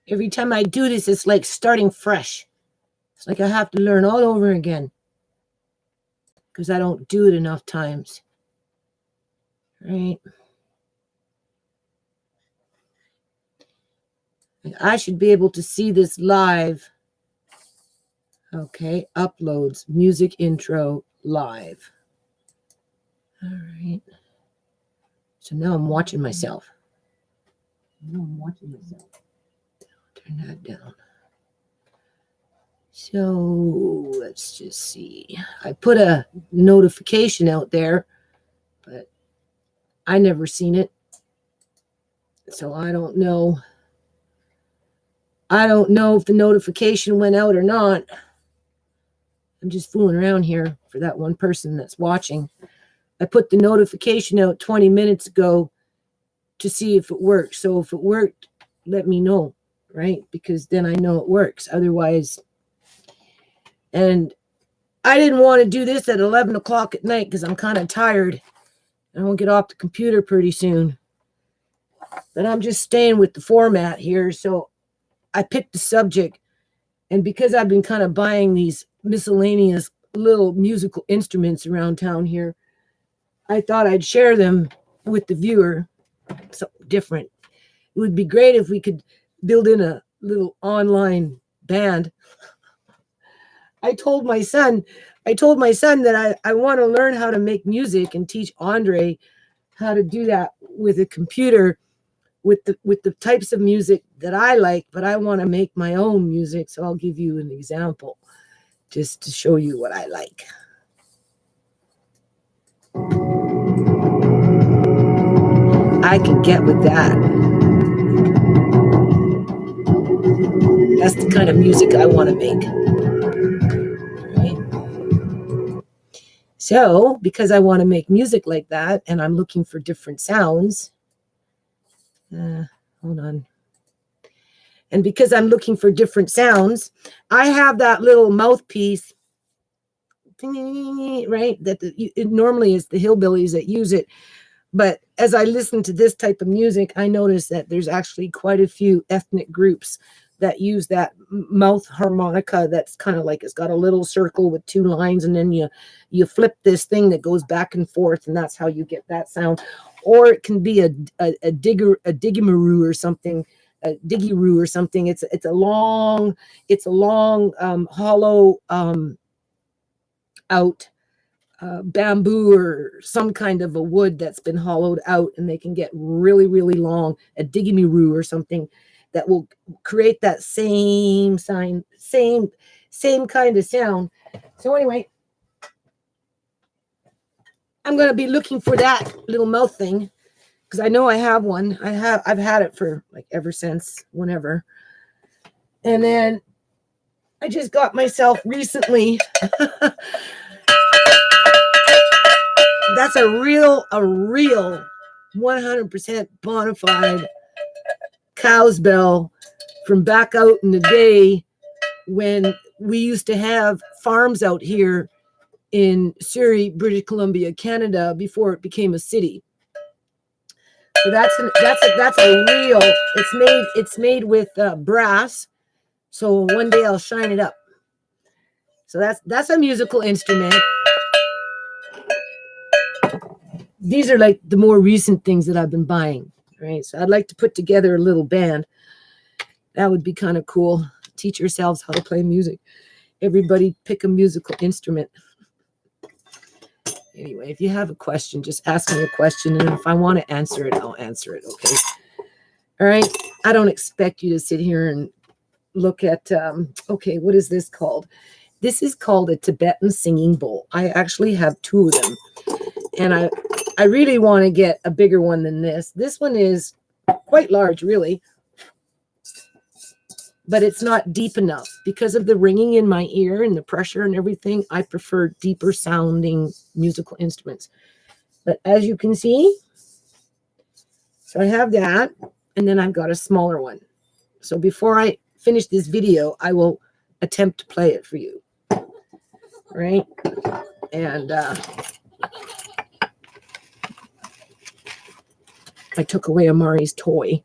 Every time I do this, it's like starting fresh. It's like I have to learn all over again because I don't do it enough times. Right? I should be able to see this live. Okay, uploads, music intro, live. All right. So now I'm watching myself. Turn that down. So let's just see. I put a notification out there, but I never seen it. So I don't know. I don't know if the notification went out or not. I'm just fooling around here for that one person that's watching. I put the notification out 20 minutes ago to see if it worked. So if it worked, let me know, right? Because then I know it works. Otherwise, and I didn't want to do this at 11 o'clock at night because I'm kind of tired. I won't get off the computer pretty soon. But I'm just staying with the format here. So I picked the subject. And because I've been kind of buying these miscellaneous little musical instruments around town here, I thought I'd share them with the viewer. Something different. It would be great if we could build in a little online band. I told my son that I want to learn how to make music and teach Andre how to do that with a computer with the types of music that I like, but I want to make my own music. So I'll give you an example just to show you what I like. I can get with that. That's the kind of music I want to make. Right? So, because I want to make music like that, and I'm looking for different sounds, hold on. And because I'm looking for different sounds, I have that little mouthpiece, right? It normally is the hillbillies that use it. But as I listen to this type of music, I notice that there's actually quite a few ethnic groups that use that mouth harmonica that's kind of like it's got a little circle with two lines, and then you flip this thing that goes back and forth, and that's how you get that sound. Or it can be a digimaroo or something, a digiroo or something. It's a long hollow out bamboo or some kind of a wood that's been hollowed out, and they can get really, really long, a digimaroo or something that will create that same kind of sound. So anyway, I'm going to be looking for that little mouth thing because I know I have one. I've had it for like ever since whenever. And then I just got myself recently that's a real 100% bona fide cow's bell from back out in the day when we used to have farms out here in Surrey, British Columbia, Canada, before it became a city. So that's a real. It's made with brass. So one day I'll shine it up. So that's a musical instrument. These are like the more recent things that I've been buying, right? So I'd like to put together a little band. That would be kind of cool. Teach yourselves how to play music. Everybody pick a musical instrument. Anyway, if you have a question, just ask me a question. And if I want to answer it, I'll answer it. Okay. All right. I don't expect you to sit here and look at, okay, what is this called? This is called a Tibetan singing bowl. I actually have two of them. And I really want to get a bigger one than this. This one is quite large, really. But it's not deep enough because of the ringing in my ear and the pressure and everything. I prefer deeper sounding musical instruments. But as you can see, so I have that, and then I've got a smaller one. So before I finish this video, I will attempt to play it for you. Right? And I took away Amari's toy.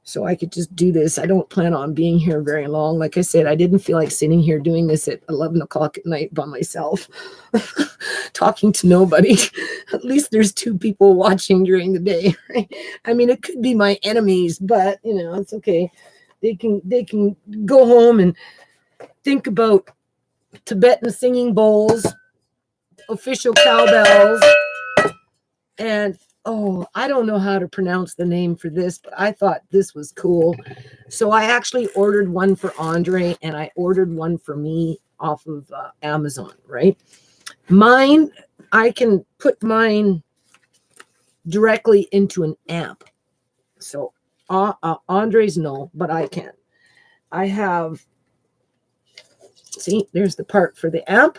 so I could just do this. I don't plan on being here very long. Like I said, I didn't feel like sitting here doing this at 11 o'clock at night by myself, talking to nobody. At least there's 2 people watching during the day. Right? I mean, it could be my enemies, but it's okay. They can go home and think about Tibetan singing bowls, official cowbells, and I don't know how to pronounce the name for this, but I thought this was cool. So I actually ordered one for Andre and I ordered one for me off of Amazon, right? Mine, I can put mine directly into an amp. So Andre's no, but I can. I have, see, there's the part for the amp.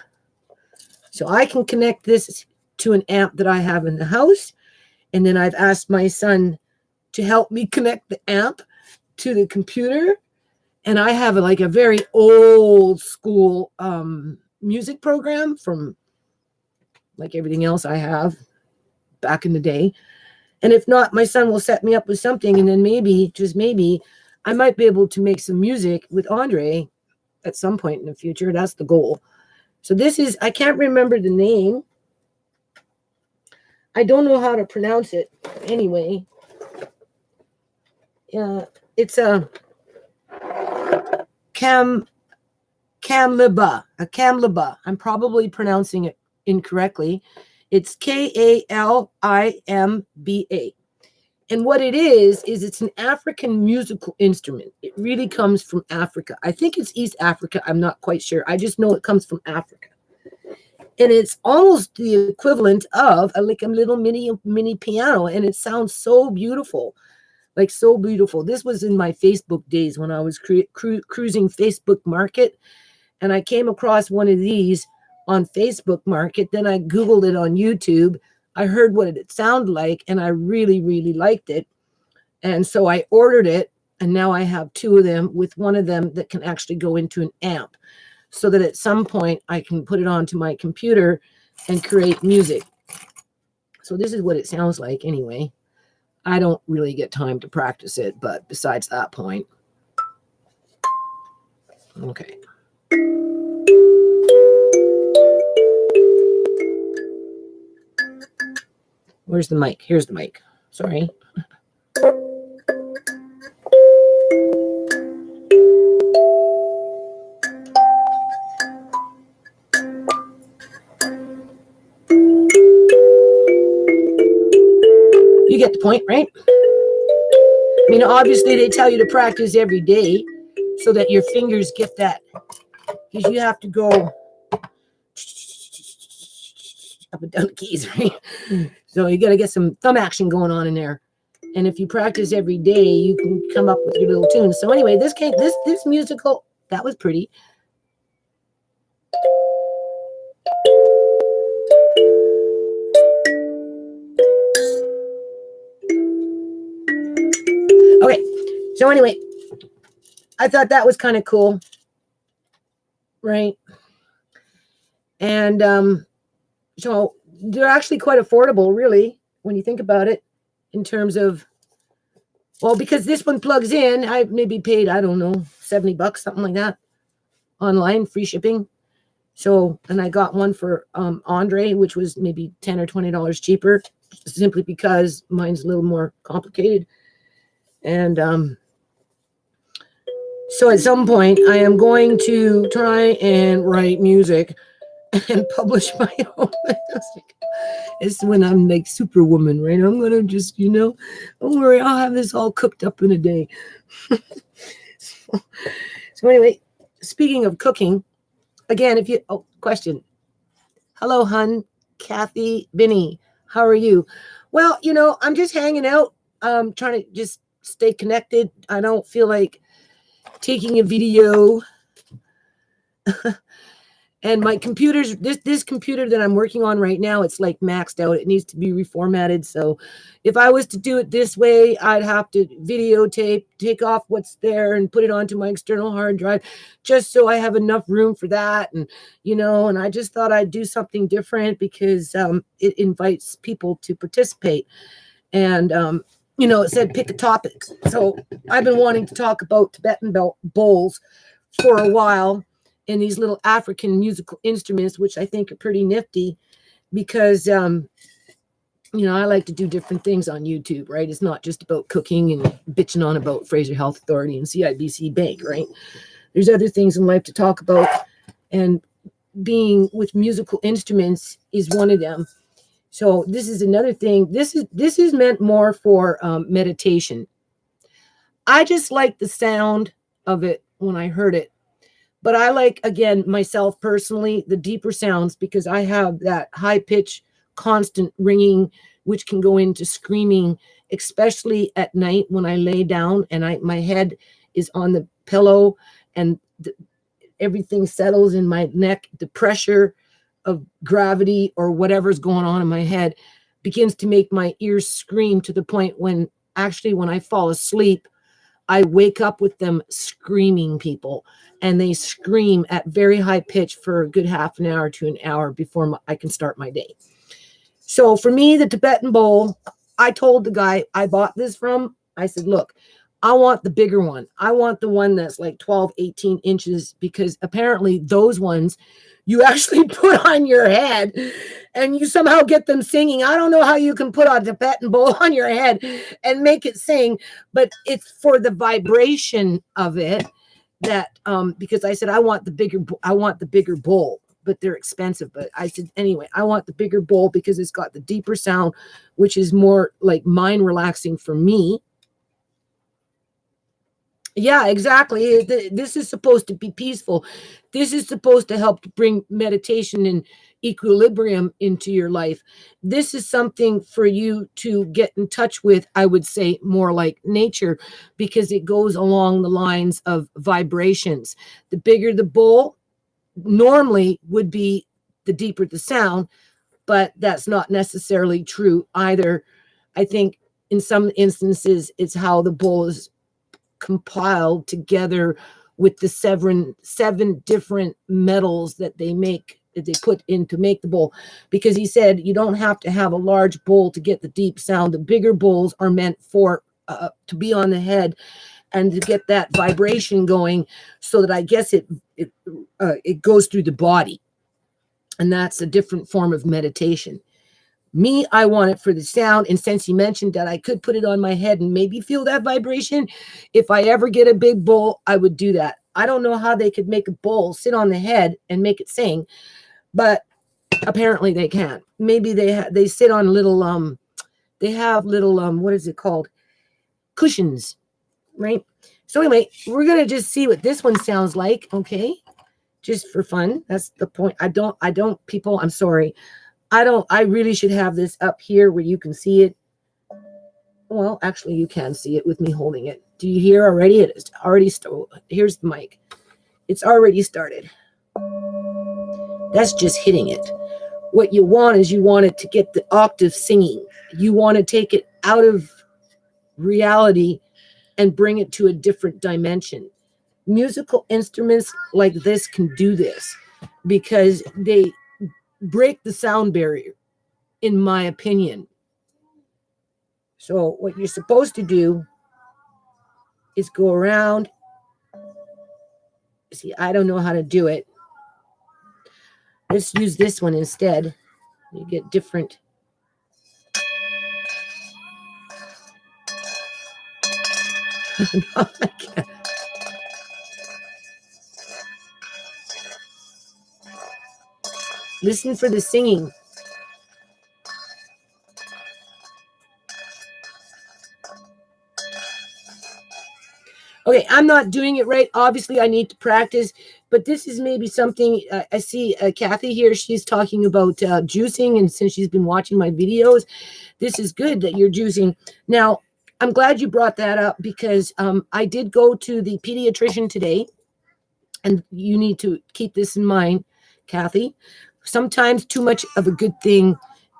So I can connect this to an amp that I have in the house. And then I've asked my son to help me connect the amp to the computer. And I have like a very old school music program from like everything else I have back in the day. And if not, my son will set me up with something. And then maybe, just maybe, I might be able to make some music with Andre at some point in the future. That's the goal. So this is, I can't remember the name. I don't know how to pronounce it anyway. It's a Kamliba. I'm probably pronouncing it incorrectly. It's Kalimba. And what it is it's an African musical instrument. It really comes from Africa. I think it's East Africa. I'm not quite sure. I just know it comes from Africa. And it's almost the equivalent of a little mini piano. And it sounds so beautiful, like so beautiful. This was in my Facebook days when I was cruising Facebook Market. And I came across one of these on Facebook Market. Then I Googled it on YouTube. I heard what it sounded like, and I really, really liked it. And so I ordered it. And now I have 2 of them, with one of them that can actually go into an amp, so that at some point I can put it onto my computer and create music. So this is what it sounds like anyway. I don't really get time to practice it, but besides that point. Okay. Where's the mic? Here's the mic. Sorry. You get the point, right? I mean, obviously they tell you to practice every day so that your fingers get that, because you have to go up and down the keys, right? So you got to get some thumb action going on in there. And if you practice every day, you can come up with your little tunes. So anyway, this musical, that was pretty. Okay, so anyway, I thought that was kind of cool, right? And so they're actually quite affordable, really, when you think about it, in terms of, well, because this one plugs in, I maybe paid, I don't know, $70, something like that, online, free shipping. So, and I got one for Andre, which was maybe $10 or $20 cheaper, simply because mine's a little more complicated. And so at some point, I am going to try and write music and publish my own music. It's when I'm like Superwoman, right? I'm going to just, don't worry, I'll have this all cooked up in a day. So anyway, speaking of cooking, again, question. Hello, hun, Kathy, Binny, how are you? Well, I'm just hanging out, trying to just stay connected. I don't feel like taking a video. And my computer's, this computer that I'm working on right now, it's like maxed out. It needs to be reformatted. So if I was to do it this way, I'd have to videotape, take off what's there and put it onto my external hard drive, just so I have enough room for that. And, and I just thought I'd do something different because it invites people to participate. And it said pick a topic. So I've been wanting to talk about Tibetan bowls for a while, and these little African musical instruments, which I think are pretty nifty because, I like to do different things on YouTube, right? It's not just about cooking and bitching on about Fraser Health Authority and CIBC Bank, right? There's other things in life to talk about, and being with musical instruments is one of them. So this is another thing. This is meant more for meditation. I just like the sound of it when I heard it. But I like, again, myself personally, the deeper sounds because I have that high pitch, constant ringing, which can go into screaming, especially at night when I lay down and my head is on the pillow and everything settles in my neck. The pressure of gravity or whatever's going on in my head begins to make my ears scream to the point when I fall asleep, I wake up with them screaming, people, and they scream at very high pitch for a good half an hour to an hour before I can start my day. So for me, the Tibetan bowl, I told the guy I bought this from, I said, look, I want the bigger one. I want the one that's like 12, 18 inches because apparently those ones you actually put on your head and you somehow get them singing. I don't know how you can put a Tibetan bowl on your head and make it sing, but it's for the vibration of it that because I said I want the bigger bowl, but they're expensive. But I said anyway, I want the bigger bowl because it's got the deeper sound, which is more like mind relaxing for me. Yeah, exactly. This is supposed to be peaceful. This is supposed to help to bring meditation and equilibrium into your life. This is something for you to get in touch with, I would say, more like nature, because it goes along the lines of vibrations. The bigger the bowl normally would be, the deeper the sound, but that's not necessarily true either. I think in some instances, it's how the bowl is compiled together with the seven different metals that they put in to make the bowl, because he said you don't have to have a large bowl to get the deep sound. The bigger bowls are meant for to be on the head and to get that vibration going, so that I guess it goes through the body, and that's a different form of meditation. Me, I want it for the sound. And since he mentioned that I could put it on my head and maybe feel that vibration, if I ever get a big bowl, I would do that. I don't know how they could make a bowl sit on the head and make it sing, but apparently they can. Maybe they sit on little they have little what is it called? Cushions, right? So anyway, we're gonna just see what this one sounds like, okay? Just for fun. That's the point. I don't people, I'm sorry. I really should have this up here where you can see it. Well, actually, you can see it with me holding it. Do you hear already? It is already started. Here's the mic. It's already started. That's just hitting it. What you want is you want it to get the octave singing. You want to take it out of reality and bring it to a different dimension. Musical instruments like this can do this because they break the sound barrier, in my opinion. So what you're supposed to do is go around. See, I don't know how to do it. Let's use this one instead. You get different. No, I can't. Listen for the singing. Okay, I'm not doing it right. Obviously, I need to practice, but this is maybe something I see Kathy here. She's talking about juicing, and since she's been watching my videos, this is good that you're juicing. Now, I'm glad you brought that up because I did go to the pediatrician today, and you need to keep this in mind, Kathy. Sometimes too much of a good thing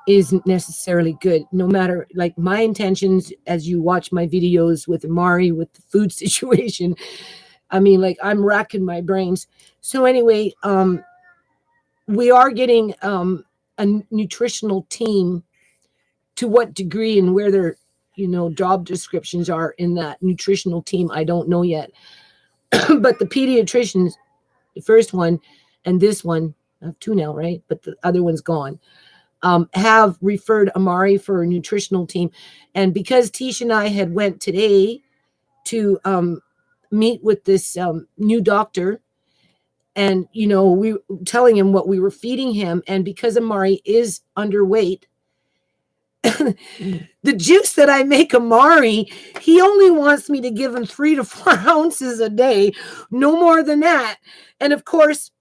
isn't necessarily good, no matter, like, my intentions as you watch my videos with Amari with the food situation. I mean, like, I'm racking my brains. So anyway, we are getting a nutritional team. To what degree and where they're job descriptions are in that nutritional team. I don't know yet. But the pediatricians, the first one and this one, I have two now, right? But the other one's gone. Have referred Amari for a nutritional team. And because Tisha and I had went today to meet with this new doctor, and we were telling him what we were feeding him, and because Amari is underweight, the juice that I make Amari, he only wants me to give him 3 to 4 ounces a day, no more than that. And of course,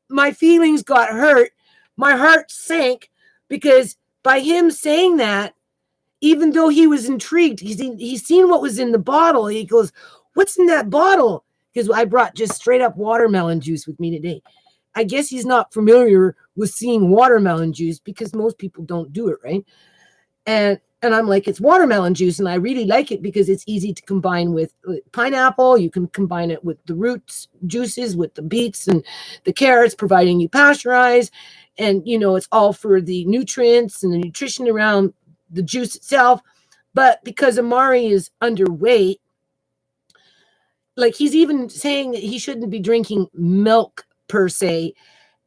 my feelings got hurt. My heart sank because by him saying that, even though he was intrigued, he's seen what was in the bottle. He goes, "What's in that bottle?" Because I brought just straight up watermelon juice with me today. I guess he's not familiar with seeing watermelon juice because most people don't do it, right? And I'm like, it's watermelon juice, and I really like it because it's easy to combine with pineapple. You can combine it with the roots juices, with the beets and the carrots, providing you pasteurize. And, it's all for the nutrients and the nutrition around the juice itself. But because Amari is underweight, like he's even saying that he shouldn't be drinking milk per se,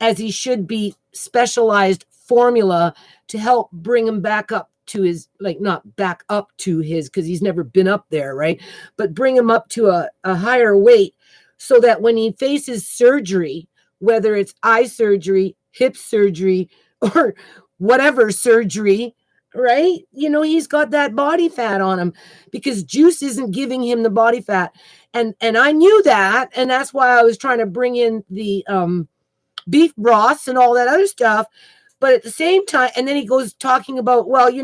as he should be specialized formula to help bring him back up to his, like not back up to his, because he's never been up there, right? But bring him up to a higher weight so that when he faces surgery, whether it's eye surgery, hip surgery, or whatever surgery, right? He's got that body fat on him because juice isn't giving him the body fat. And I knew that. And that's why I was trying to bring in the beef broths and all that other stuff. But at the same time, and then he goes talking about, well, you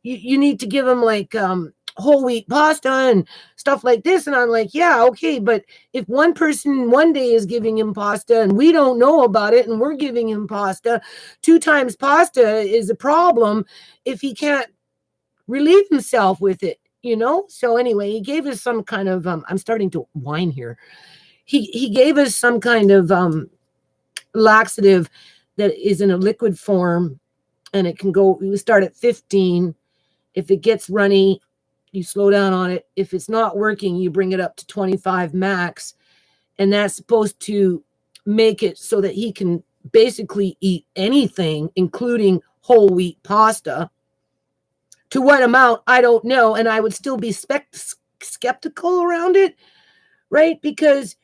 need to give him like whole wheat pasta and stuff like this. And I'm like, yeah, okay. But if one person one day is giving him pasta and we don't know about it and we're giving him pasta, 2 times pasta is a problem if he can't relieve himself with it, So anyway, he gave us some kind of, I'm starting to whine here. He gave us some kind of laxative that is in a liquid form, and it can go, we start at 15. If it gets runny, you slow down on it. If it's not working, you bring it up to 25 max. And that's supposed to make it so that he can basically eat anything, including whole wheat pasta. To what amount, I don't know. And I would still be skeptical around it, right? Because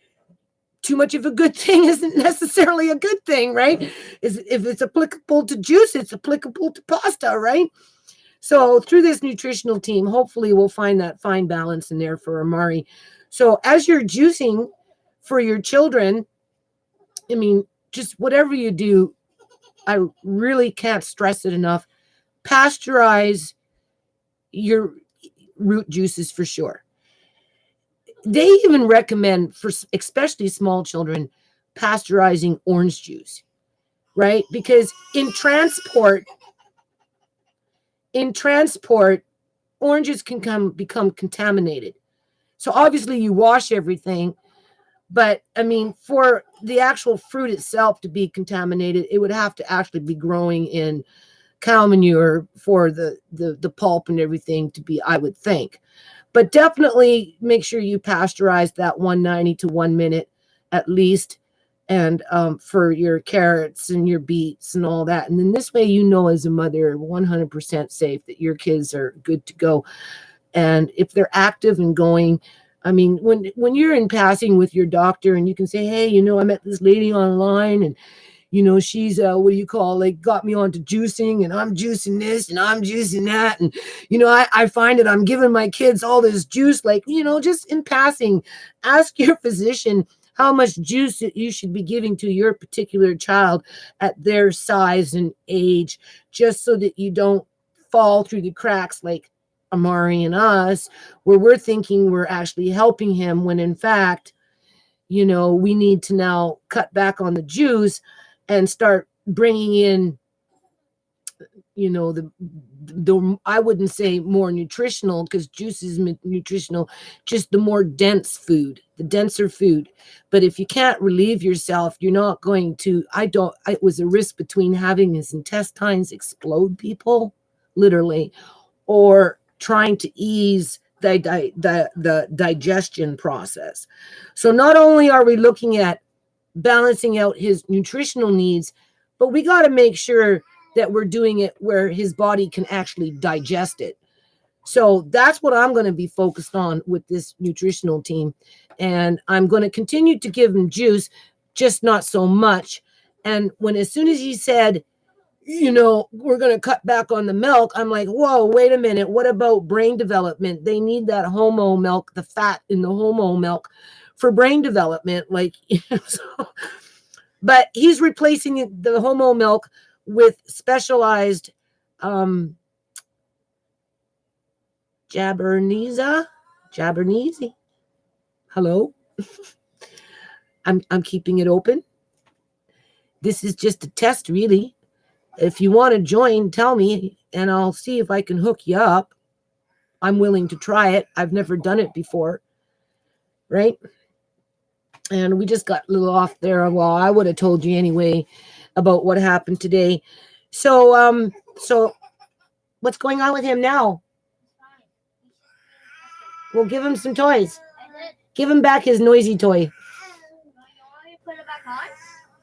too much of a good thing isn't necessarily a good thing, right? If it's applicable to juice, it's applicable to pasta, right? So through this nutritional team, hopefully we'll find that fine balance in there for Amari. So as you're juicing for your children, I mean, just whatever you do, I really can't stress it enough. Pasteurize your root juices for sure. They even recommend, for especially small children, pasteurizing orange juice, right? Because in transport, oranges can become contaminated. So obviously you wash everything, but I mean, for the actual fruit itself to be contaminated, it would have to actually be growing in cow manure for the pulp and everything to be, I would think. But definitely make sure you pasteurize that 190 to 1 minute at least. And for your carrots and your beets and all that. And then this way, as a mother, 100% safe that your kids are good to go. And if they're active and going, I mean, when you're in passing with your doctor and you can say, hey, I met this lady online and, she's, got me onto juicing and I'm juicing this and I'm juicing that. And, I find that I'm giving my kids all this juice, just in passing, ask your physician how much juice that you should be giving to your particular child at their size and age, just so that you don't fall through the cracks like Amari and us, where we're thinking we're actually helping him when in fact, we need to now cut back on the juice and start bringing in, the I wouldn't say more nutritional, because juice is nutritional, just the more dense food, the denser food. But if you can't relieve yourself, you're not going to, it was a risk between having his intestines explode, people, literally, or trying to ease the digestion process. So not only are we looking at balancing out his nutritional needs, but we got to make sure that we're doing it where his body can actually digest it. So that's what I'm going to be focused on with this nutritional team. And I'm going to continue to give him juice, just not so much. And as soon as he said, we're going to cut back on the milk, I'm like, whoa, wait a minute. What about brain development? They need that homo milk, the fat in the homo milk for brain development. But he's replacing the homo milk with specialized Jabernese. Hello. I'm keeping it open. This is just a test, really. If you want to join, tell me, and I'll see if I can hook you up. I'm willing to try it. I've never done it before, right? And we just got a little off there. Well, I would have told you anyway about what happened today. So what's going on with him now? We'll give him some toys. Give him back his noisy toy. Put it back on?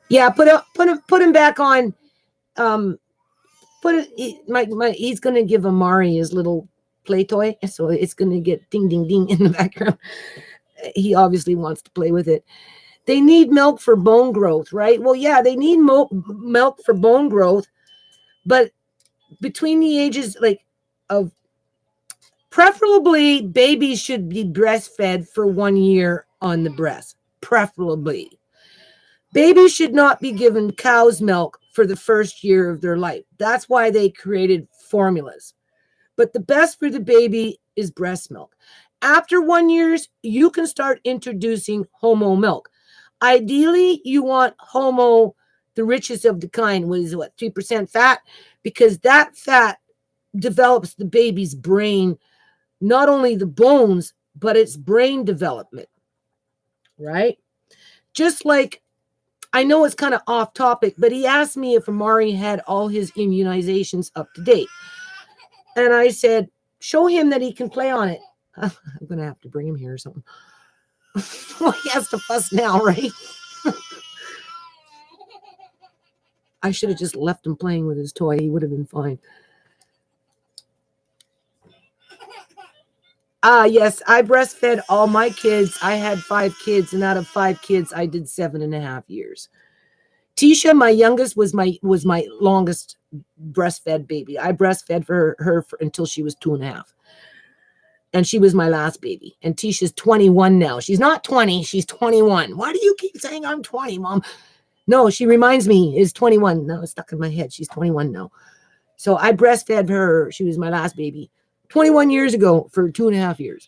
Yeah, put him back on. He's gonna give Amari his little play toy, so it's gonna get ding ding ding in the background. He obviously wants to play with it. They need milk for bone growth, right? Well, yeah, they need milk for bone growth, but between the ages of preferably babies should be breastfed for 1 year on the breast. Preferably. Babies should not be given cow's milk for the first year of their life. That's why they created formulas. But the best for the baby is breast milk. After 1 year, you can start introducing homo milk. Ideally, you want homo, the richest of the kind, 3% fat, because that fat develops the baby's brain, not only the bones, but its brain development, right? Just like, I know it's kind of off topic, but he asked me if Amari had all his immunizations up to date. And I said, show him that he can play on it. I'm going to have to bring him here or something. Well, he has to fuss now, right? I should have just left him playing with his toy. He would have been fine. Yes, I breastfed all my kids. I had 5 kids, and out of 5 kids, I did 7.5 years. Tisha, my youngest, was my longest breastfed baby. I breastfed for her until she was 2.5. And she was my last baby. And Tisha's 21 now. She's not 20. She's 21. Why do you keep saying I'm 20, Mom? No, she reminds me is 21. No, it's stuck in my head. She's 21 now. So I breastfed her. She was my last baby 21 years ago for 2.5 years.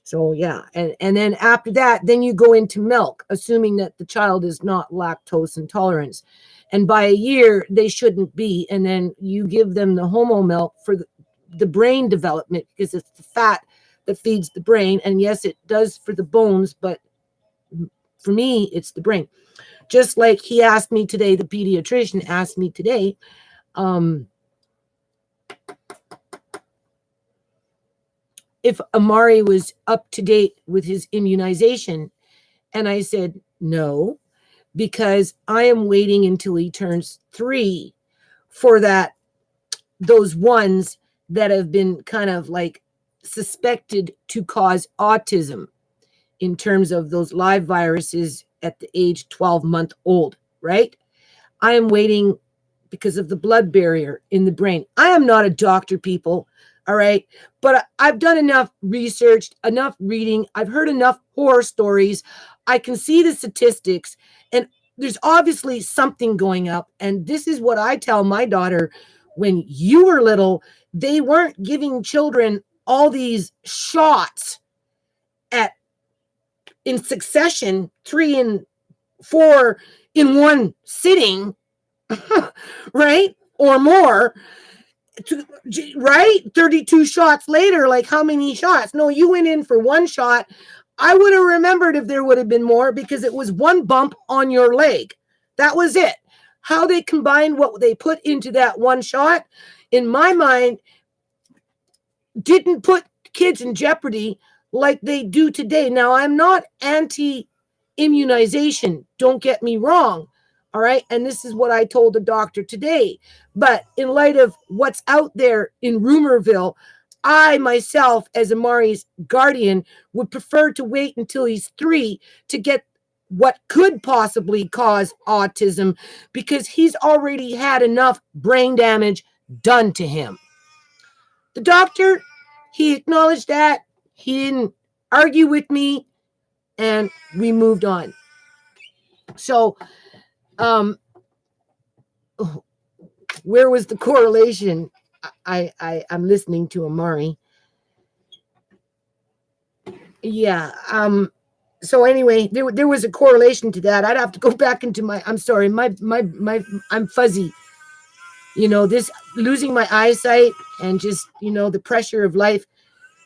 So yeah. And then after that, then you go into milk, assuming that the child is not lactose intolerant. And by a year, they shouldn't be. And then you give them the homo milk for the brain development, because it's the fat that feeds the brain. And yes, it does for the bones, but for me, it's the brain. Just like he asked me today, the pediatrician asked me today, if Amari was up to date with his immunization. And I said, no, because I am waiting until he turns 3 for those ones that have been kind of like suspected to cause autism in terms of those live viruses at the age 12-month-old, right? I am waiting because of the blood barrier in the brain. I am not a doctor, people, all right? But I've done enough research, enough reading. I've heard enough horror stories. I can see the statistics, and there's obviously something going up. And this is what I tell my daughter. When you were little, they weren't giving children all these shots in succession, 3 and 4 in one sitting, right? Or more, right? 32 shots later, like how many shots? No, you went in for 1 shot. I would have remembered if there would have been more, because it was 1 bump on your leg. That was it. How they combined what they put into that 1 shot, in my mind, didn't put kids in jeopardy like they do today. Now, I'm not anti-immunization. Don't get me wrong. All right. And this is what I told the doctor today. But in light of what's out there in Rumorville, I myself, as Amari's guardian, would prefer to wait until he's 3 to get what could possibly cause autism because he's already had enough brain damage done to him. The doctor, he acknowledged that. He didn't argue with me, and we moved on. So, where was the correlation? I'm listening to Amari. Yeah. So anyway, there was a correlation to that. I'd have to go back into I'm sorry, I'm fuzzy. This losing my eyesight and just, the pressure of life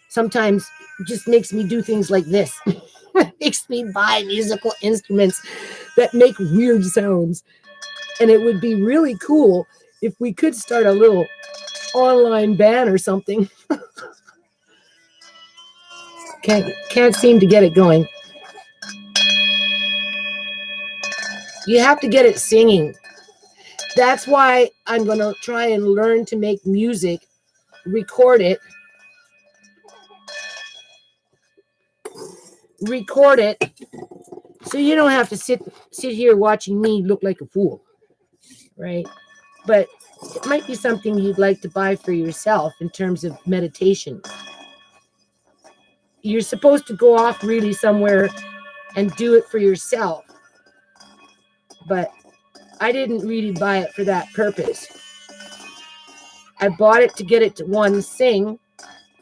sometimes just makes me do things like this. It makes me buy musical instruments that make weird sounds. And it would be really cool if we could start a little online band or something. Can't seem to get it going. You have to get it singing. That's why I'm going to try and learn to make music, record it, so you don't have to sit here watching me look like a fool, right? But it might be something you'd like to buy for yourself in terms of meditation. You're supposed to go off really somewhere and do it for yourself. But I didn't really buy it for that purpose. I bought it to get it to sing.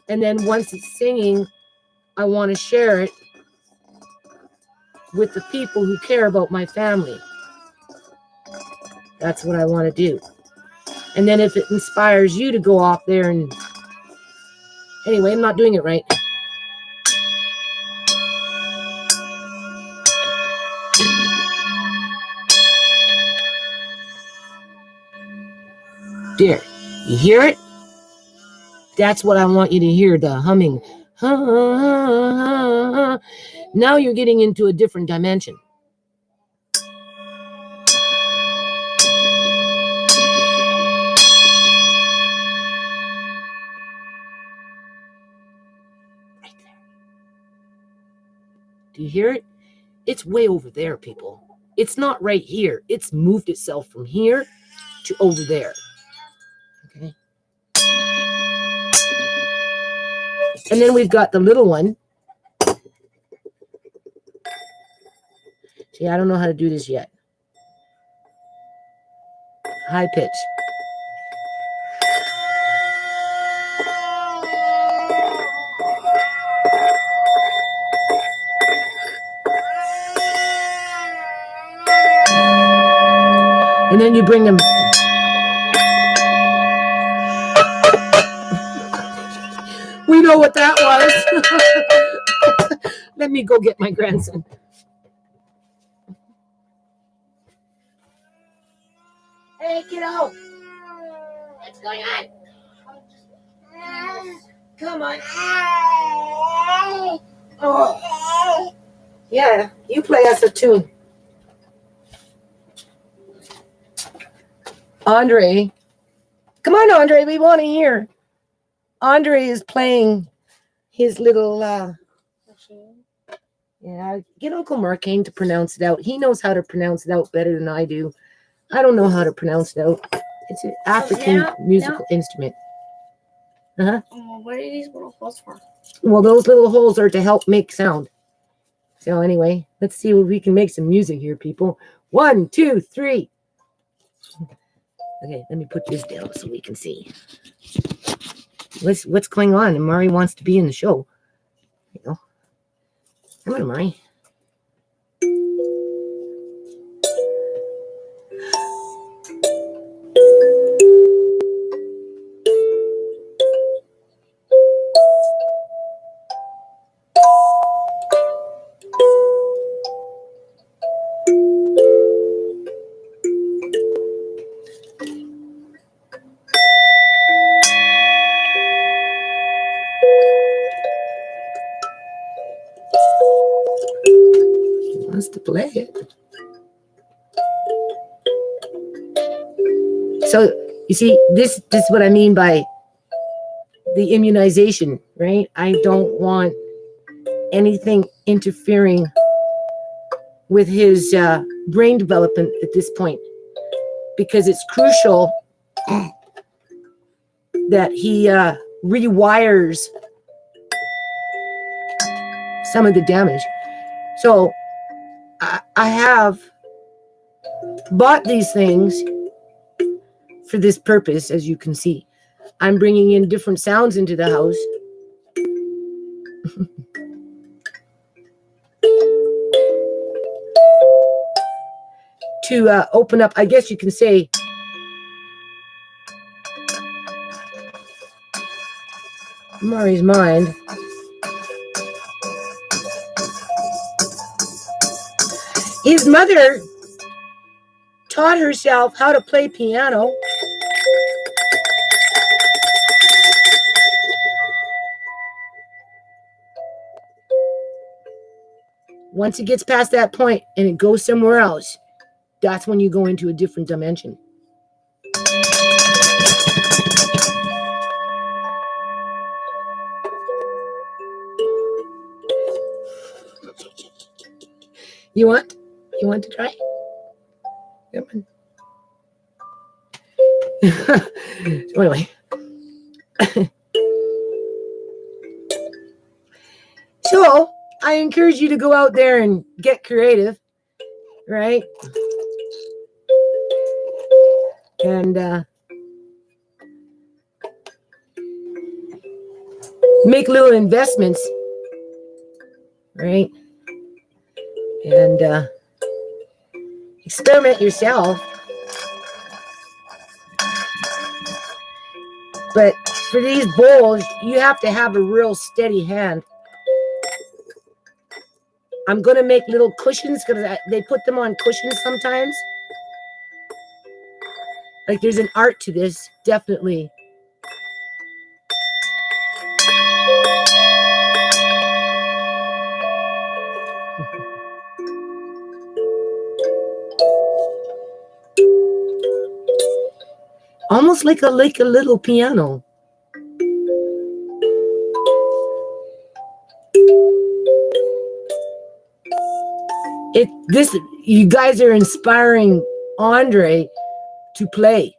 And then once it's singing, I want to share it with the people who care about my family. That's what I want to do. And then if it inspires you to go off there and... Anyway, I'm not doing it right. There. You hear it? That's what I want you to hear, the humming. Now you're getting into a different dimension. Right there. Do you hear it? It's way over there, people. It's not right here. It's moved itself from here to over there. Okay. And then we've got the little one. See, I don't know how to do this yet. High pitch. And then you bring them. We know what that was. Let me go get my grandson. Hey, kiddo. What's going on? Come on. Oh. Yeah, you play us a tune. Andre. Come on, Andre. We want to hear. Andre is playing his little... Yeah, get Uncle Marcane to pronounce it out. He knows how to pronounce it out better than I do. I don't know how to pronounce it out. It's an African musical instrument. Uh-huh. What are these little holes for? Well, those little holes are to help make sound. So anyway, let's see if we can make some music here, people. 1, 2, 3. Okay, let me put this down so we can see. What's going on? Amari wants to be in the show. There you go. Come on, Amari. wants to play it. So you see, this is what I mean by the immunization, right? I don't want anything interfering with his brain development at this point, because it's crucial that he rewires some of the damage. So I have bought these things for this purpose. As you can see, I'm bringing in different sounds into the house. To open up, I guess you can say, Murray's mind. His mother taught herself how to play piano. Once it gets past that point and it goes somewhere else, that's when you go into a different dimension. You want to try? Come on. So anyway. So I encourage you to go out there and get creative, right? And make little investments, right? And experiment yourself. But for these bowls, you have to have a real steady hand. I'm going to make little cushions because they put them on cushions sometimes. Like, there's an art to this, definitely. Almost like a little piano. You guys are inspiring Andre to play.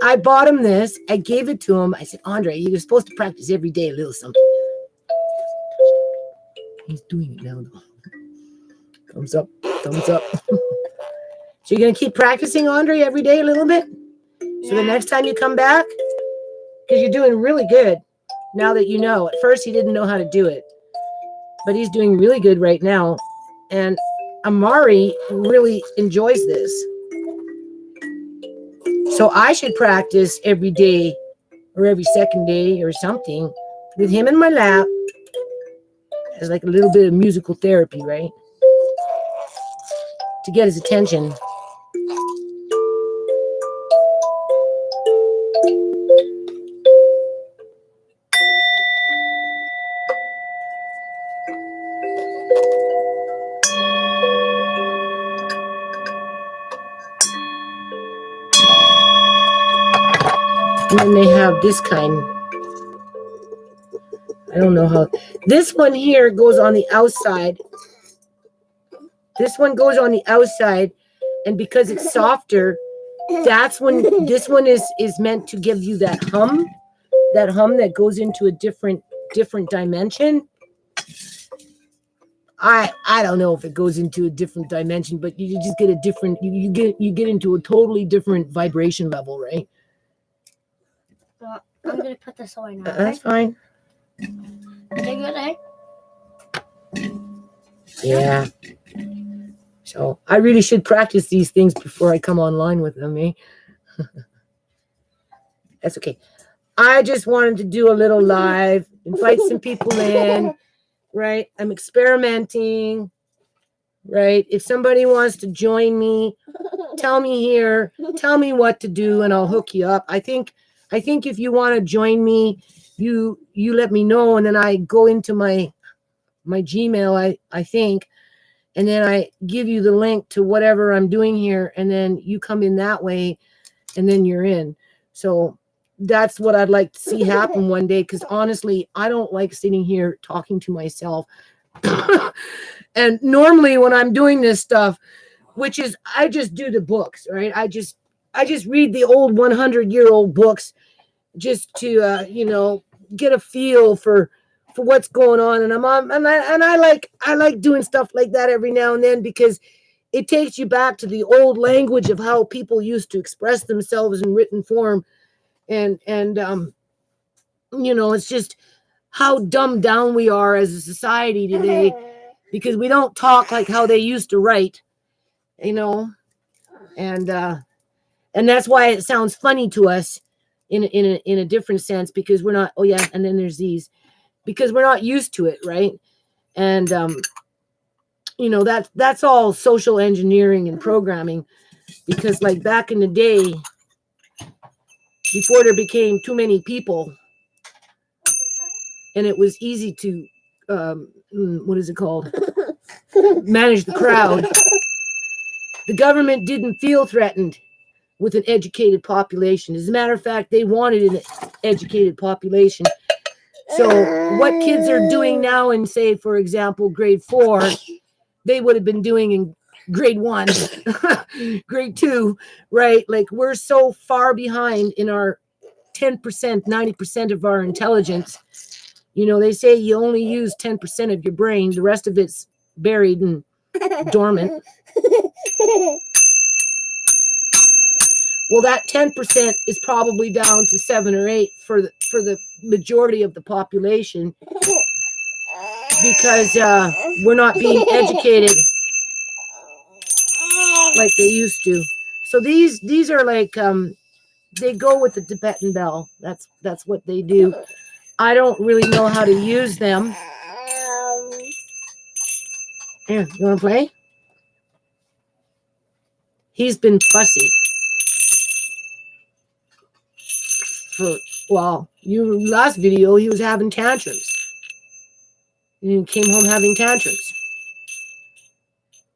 I bought him this. I gave it to him. I said, Andre, you're supposed to practice every day a little something. He's doing it now, though. Thumbs up. Thumbs up. So you're going to keep practicing, Andre, every day a little bit? So the next time you come back, because you're doing really good now that you know. At first, he didn't know how to do it, but he's doing really good right now. And Amari really enjoys this. So I should practice every day or every second day or something with him in my lap as like a little bit of musical therapy, right? To get his attention. And then they have this kind. I don't know how. This one here goes on the outside. This one goes on the outside. And because it's softer, that's when this one is meant to give you that hum that goes into a different dimension. I don't know if it goes into a different dimension, but you just get a different, you get into a totally different vibration level, right? Well, I'm gonna put this away now. That's fine. Okay, good, eh? Yeah. So I really should practice these things before I come online with them, eh? That's okay. I just wanted to do a little live, invite some people in, right? I'm experimenting, right? If somebody wants to join me, tell me here, tell me what to do, and I'll hook you up. I think if you want to join me, you let me know, and then I go into my Gmail, I think, and then I give you the link to whatever I'm doing here, and then you come in that way, and then you're in. So that's what I'd like to see happen one day, because honestly, I don't like sitting here talking to myself. And normally when I'm doing this stuff, which is I just do the books, right? I just read the old 100-year-old books just to get a feel for what's going on. And I like doing stuff like that every now and then, because it takes you back to the old language of how people used to express themselves in written form. And it's just how dumbed down we are as a society today, because we don't talk like how they used to write, and that's why it sounds funny to us in a different sense, because we're not, and then there's these, because we're not used to it, right? And that's all social engineering and programming, because like back in the day, before there became too many people and it was easy to what is it called, manage the crowd, the government didn't feel threatened with an educated population. As a matter of fact, they wanted an educated population. So what kids are doing now in, say, for example, grade 4, they would have been doing in grade 1, grade 2, right? Like, we're so far behind in our 10%, 90% of our intelligence. They say you only use 10% of your brain. The rest of it's buried and dormant. Well, that 10% is probably down to 7 or 8 for the majority of the population, because we're not being educated like they used to. So these are like they go with the Tibetan bell. That's what they do. I don't really know how to use them. Here, you want to play? He's been fussy. Last video, he was having tantrums. He came home having tantrums.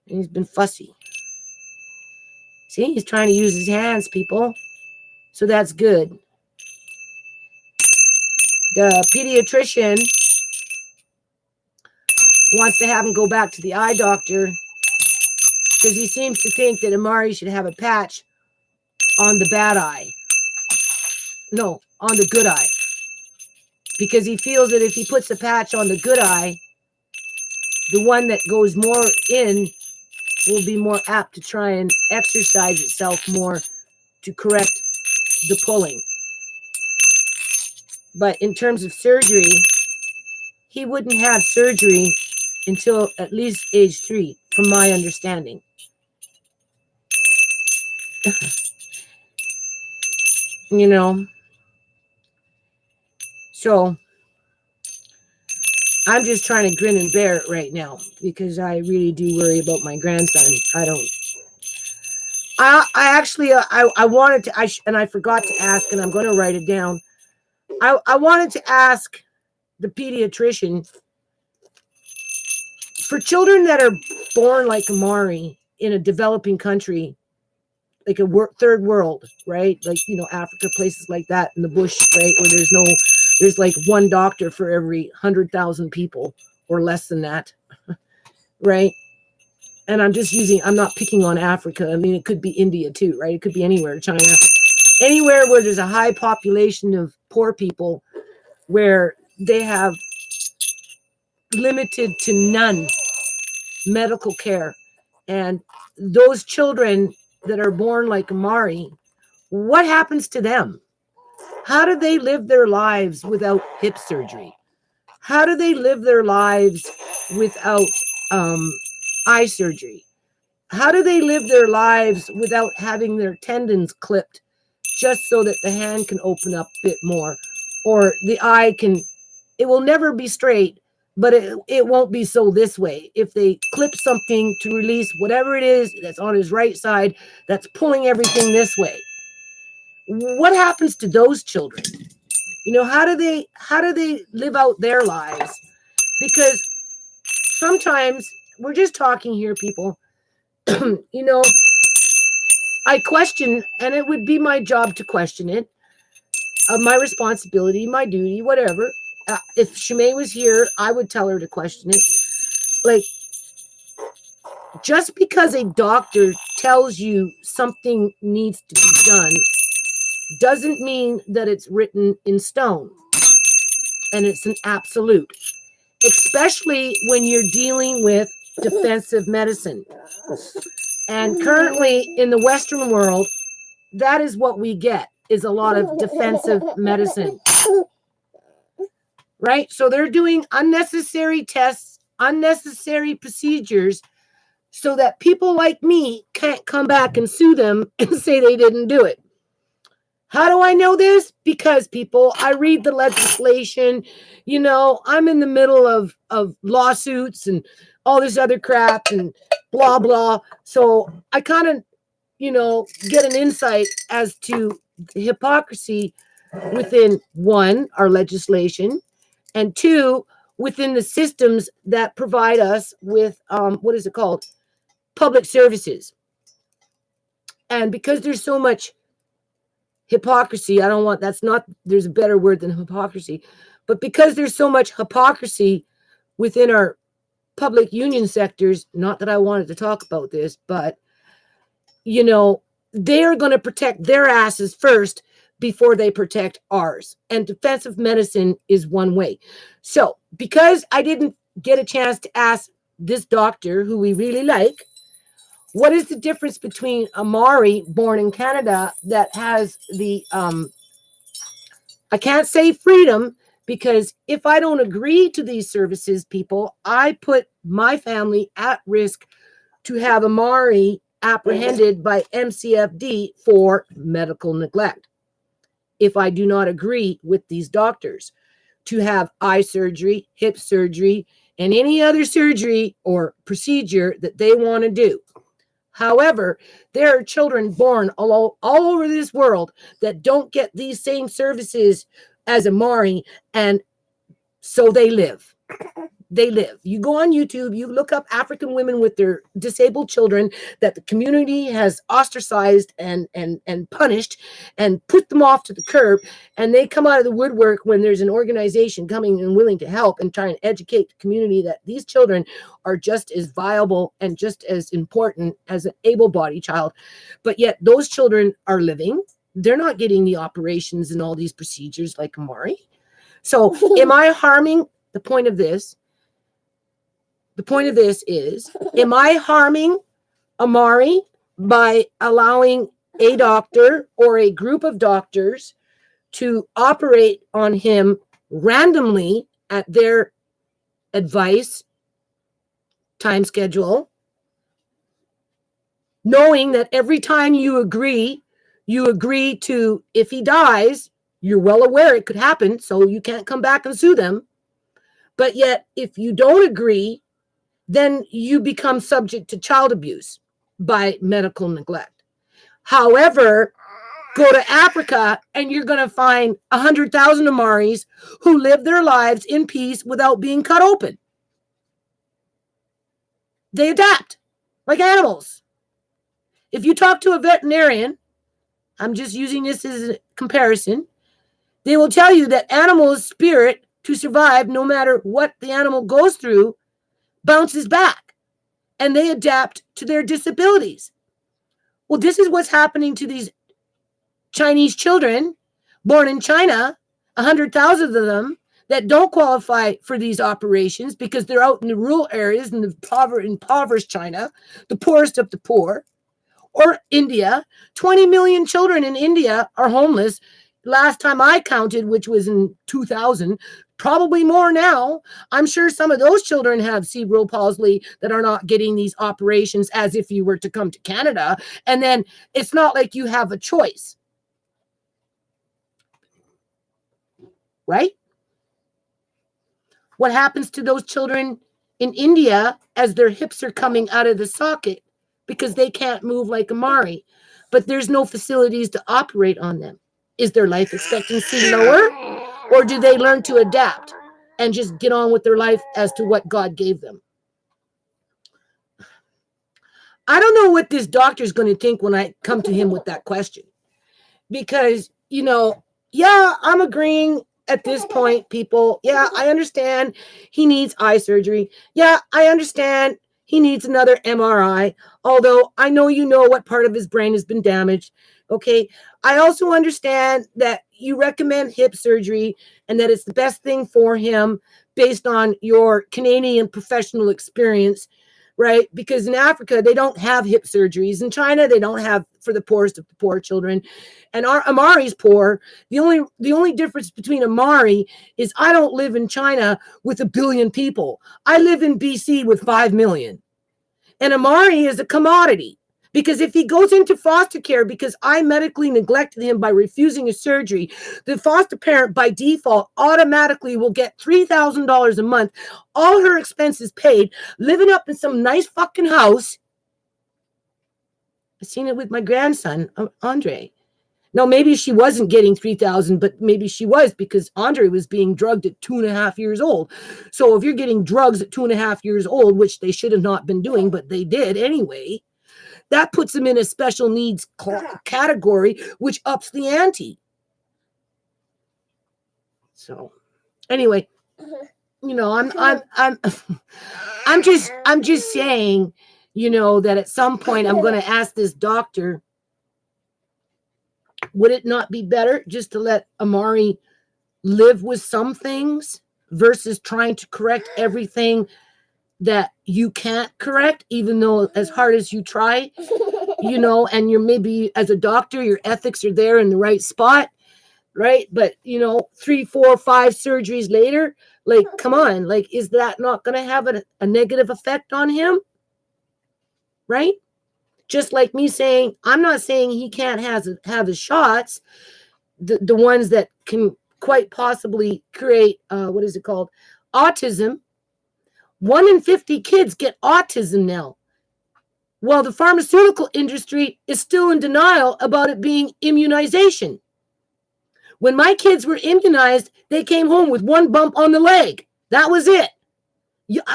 And he's been fussy. See, he's trying to use his hands, people. So that's good. The pediatrician wants to have him go back to the eye doctor, because he seems to think that Amari should have a patch on the bad eye. No, on the good eye. Because he feels that if he puts a patch on the good eye, the one that goes more in will be more apt to try and exercise itself more to correct the pulling. But in terms of surgery, he wouldn't have surgery until at least age 3, from my understanding. So I'm just trying to grin and bear it right now, because I really do worry about my grandson. I actually wanted to, and I forgot to ask, and I'm going to write it down. I wanted to ask the pediatrician, for children that are born like Amari in a developing country, like a third world, right? Like, Africa, places like that in the bush, right? Where there's like one doctor for every 100,000 people or less than that, right? And I'm not picking on Africa. I mean, it could be India too, right? It could be anywhere, China, anywhere where there's a high population of poor people, where they have limited to none medical care. And those children that are born like Amari, what happens to them? How do they live their lives without hip surgery? How do they live their lives without eye surgery? How do they live their lives without having their tendons clipped, just so that the hand can open up a bit more, or the eye it will never be straight, but it won't be so this way. If they clip something to release whatever it is that's on his right side, that's pulling everything this way. What happens to those children? How do they live out their lives? Because sometimes we're just talking here, people. You know, I question, and it would be my job to question it, my responsibility, my duty, whatever. If Shimei was here, I would tell her to question it. Like, just because a doctor tells you something needs to be done doesn't mean that it's written in stone and it's an absolute, especially when you're dealing with defensive medicine. And currently in the Western world, that is what we get, is a lot of defensive medicine. Right? So they're doing unnecessary tests, unnecessary procedures, so that people like me can't come back and sue them and say they didn't do it. How do I know this? Because, people, I read the legislation. You know, I'm in the middle of lawsuits and all this other crap and blah, blah. So I kind of, you know, get an insight as to the hypocrisy within, one, our legislation, and two, within the systems that provide us with, what is it called? Public services. And because there's so much hypocrisy, there's a better word than hypocrisy, but because there's so much hypocrisy within our public union sectors, not that I wanted to talk about this, but, you know, they're going to protect their asses first before they protect ours. And defensive medicine is one way. So because I didn't get a chance to ask this doctor, who we really like, what is the difference between a Maori born in Canada that has the, I can't say freedom, because if I don't agree to these services, people, I put my family at risk to have a Maori apprehended by MCFD for medical neglect. If I do not agree with these doctors to have eye surgery, hip surgery, and any other surgery or procedure that they want to do. However, there are children born all over this world that don't get these same services as a Maori, and so they live. They live. You go on YouTube, you look up African women with their disabled children that the community has ostracized and punished and put them off to the curb, and they come out of the woodwork when there's an organization coming and willing to help and try and educate the community that these children are just as viable and just as important as an able-bodied child. But yet those children are living. They're not getting the operations and all these procedures like Amari. So am I harming the point of this? The point of this is, am I harming Amari by allowing a doctor or a group of doctors to operate on him randomly at their advice, time schedule, knowing that every time you agree to, if he dies, you're well aware it could happen, so you can't come back and sue them. But yet, if you don't agree, then you become subject to child abuse by medical neglect. However, go to Africa and you're going to find 100,000 Amaris who live their lives in peace without being cut open. They adapt like animals. If you talk to a veterinarian, I'm just using this as a comparison, they will tell you that animals' spirit to survive, no matter what the animal goes through, bounces back, and they adapt to their disabilities. Well, this is what's happening to these Chinese children born in China, 100,000 of them, that don't qualify for these operations because they're out in the rural areas in the impoverished China, the poorest of the poor, or India. 20 million children in India are homeless. Last time I counted, which was in 2000, probably more now. I'm sure some of those children have cerebral palsy that are not getting these operations as if you were to come to Canada. And then it's not like you have a choice. Right? What happens to those children in India as their hips are coming out of the socket because they can't move like Amari, but there's no facilities to operate on them? Is their life expectancy lower, or do they learn to adapt and just get on with their life as to what God gave them? I don't know what this doctor's going to think when I come to him with that question. Because, yeah, I'm agreeing at this point, people. Yeah, I understand he needs eye surgery. Yeah, I understand he needs another MRI. Although I know what part of his brain has been damaged. Okay. I also understand that you recommend hip surgery and that it's the best thing for him based on your Canadian professional experience, right? Because in Africa, they don't have hip surgeries. In China, they don't have for the poorest of the poor children. And our Amari's poor. The only difference between Amari is I don't live in China with 1 billion people. I live in BC with 5 million. And Amari is a commodity. Because if he goes into foster care because I medically neglected him by refusing a surgery, the foster parent by default automatically will get $3,000 a month, all her expenses paid, living up in some nice fucking house. I've seen it with my grandson, Andre. Now, maybe she wasn't getting 3,000, but maybe she was because Andre was being drugged at 2.5 years old. So if you're getting drugs at 2.5 years old, which they should have not been doing, but they did anyway, that puts them in a special needs category, which ups the ante. So, anyway, I'm just saying, that at some point I'm going to ask this doctor, would it not be better just to let Amari live with some things versus trying to correct everything that you can't correct, even though as hard as you try, and you're maybe as a doctor, your ethics are there in the right spot, right? But, 3, 4, 5 surgeries later, like, come on, like, is that not going to have a negative effect on him? Right? Just like me saying, I'm not saying he can't have his shots, the ones that can quite possibly create, what is it called? Autism. 1 in 50 kids get autism now. Well, the pharmaceutical industry is still in denial about it being immunization. When my kids were immunized, they came home with 1 bump on the leg. That was it.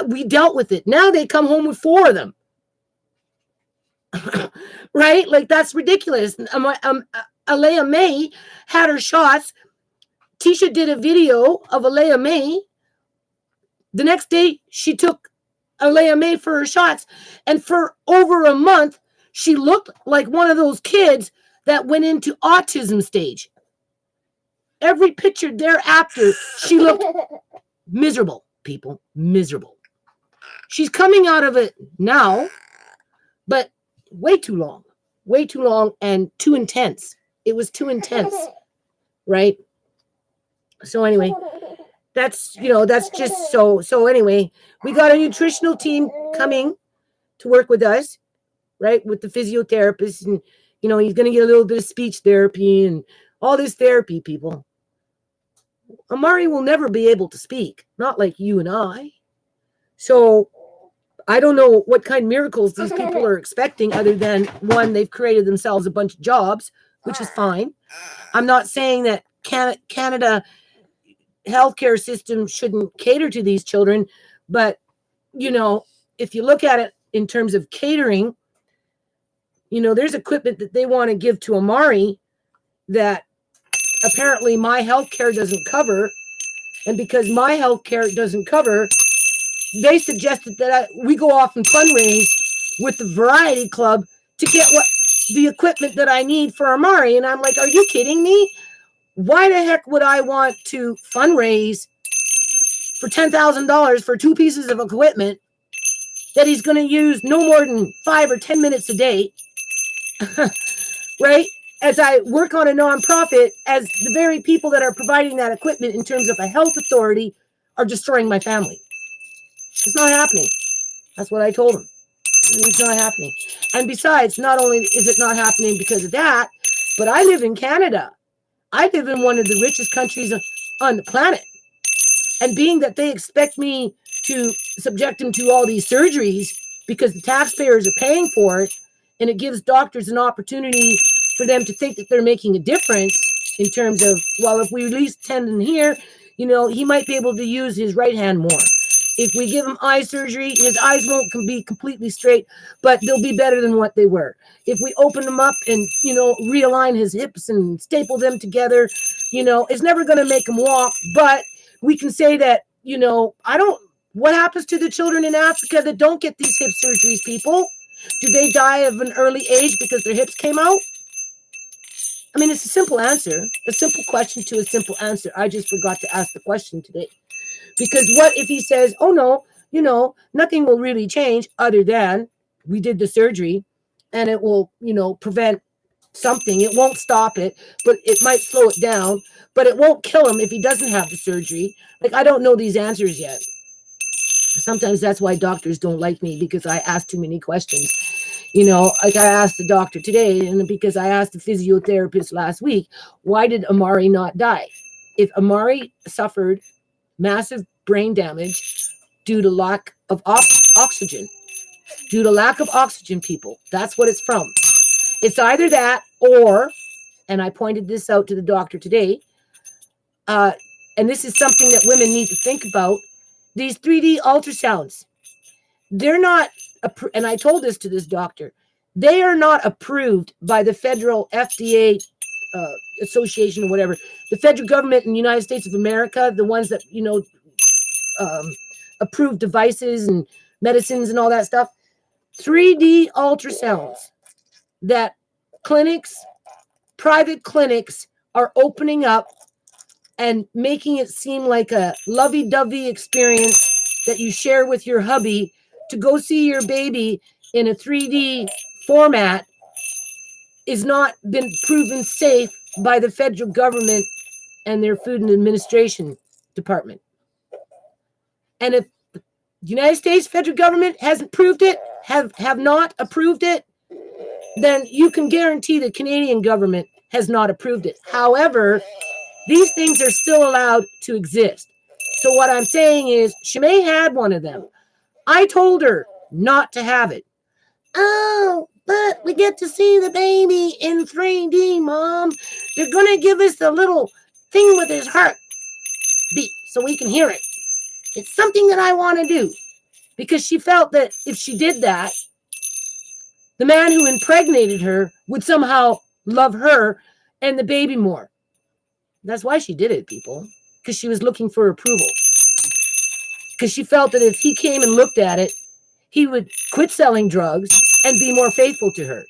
We dealt with it. Now they come home with 4 of them. Right? Like, that's ridiculous. Alea May had her shots. Tisha did a video of Alea May. The next day, she took Alea May for her shots. And for over a month, she looked like one of those kids that went into autism stage. Every picture thereafter, she looked miserable, people. Miserable. She's coming out of it now, but way too long and too intense. It was too intense, right? So anyway, that's just so anyway, we got a nutritional team coming to work with us, right? With the physiotherapist, and he's going to get a little bit of speech therapy and all this therapy, people. Amari will never be able to speak, not like you and I. So I don't know what kind of miracles these people are expecting other than, one, they've created themselves a bunch of jobs, which is fine. I'm not saying that Canada healthcare system shouldn't cater to these children, but, if you look at it in terms of catering, there's equipment that they want to give to Amari that apparently my healthcare doesn't cover. And because my healthcare doesn't cover, they suggested that we go off and fundraise with the Variety Club to get the equipment that I need for Amari. And I'm like, are you kidding me? Why the heck would I want to fundraise for $10,000 for 2 pieces of equipment that he's going to use no more than 5 or 10 minutes a day, right? As I work on a nonprofit, as the very people that are providing that equipment in terms of a health authority are destroying my family. It's not happening. That's what I told him. It's not happening. And besides, not only is it not happening because of that, but I live in Canada. I live in one of the richest countries on the planet. And being that they expect me to subject him to all these surgeries because the taxpayers are paying for it, and it gives doctors an opportunity for them to think that they're making a difference in terms of, well, if we release tendon here, he might be able to use his right hand more. If we give him eye surgery, his eyes won't be completely straight, but they'll be better than what they were. If we open him up and, realign his hips and staple them together, it's never going to make him walk. But we can say that, what happens to the children in Africa that don't get these hip surgeries, people? Do they die of an early age because their hips came out? I mean, it's a simple answer, a simple question to a simple answer. I just forgot to ask the question today. Because what if he says, oh no, nothing will really change other than we did the surgery and it will, prevent something. It won't stop it, but it might slow it down, but it won't kill him if he doesn't have the surgery. Like, I don't know these answers yet. Sometimes that's why doctors don't like me, because I ask too many questions. Like I asked the doctor today, and because I asked the physiotherapist last week, why did Amari not die? If Amari suffered massive brain damage due to lack of oxygen, people, that's what it's from. It's either that or, and I pointed this out to the doctor today, and this is something that women need to think about, these 3D ultrasounds, they're not, and I told this to this doctor, they are not approved by the federal FDA association or whatever, the federal government in the United States of America, the ones that, approve devices and medicines and all that stuff. 3D ultrasounds that private clinics are opening up and making it seem like a lovey-dovey experience that you share with your hubby to go see your baby in a 3D format is not been proven safe by the federal government and their Food and Administration Department. And if the United States federal government hasn't proved it, have not approved it, then you can guarantee the Canadian government has not approved it. However, these things are still allowed to exist. So what I'm saying is, Shimei had one of them. I told her not to have it. Oh, but we get to see the baby in 3D, Mom. They're going to give us a little thing with his heart beat so we can hear it. It's something that I want to do. Because she felt that if she did that, the man who impregnated her would somehow love her and the baby more. That's why she did it, people. Because she was looking for approval. Because she felt that if he came and looked at it, he would quit selling drugs and be more faithful to her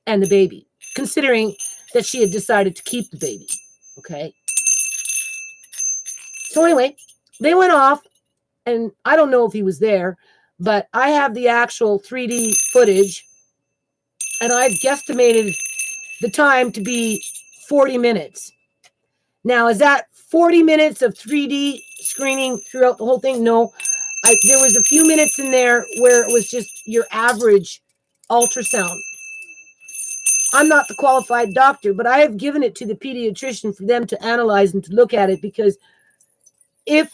and the baby, considering that she had decided to keep the baby. Okay? So anyway, they went off, and I don't know if he was there, but I have the actual 3D footage, and I've guesstimated the time to be 40 minutes. Now, is that 40 minutes of 3D screening throughout the whole thing? No. There was a few minutes in there where it was just your average ultrasound. I'm not the qualified doctor, but I have given it to the pediatrician for them to analyze and to look at it, because if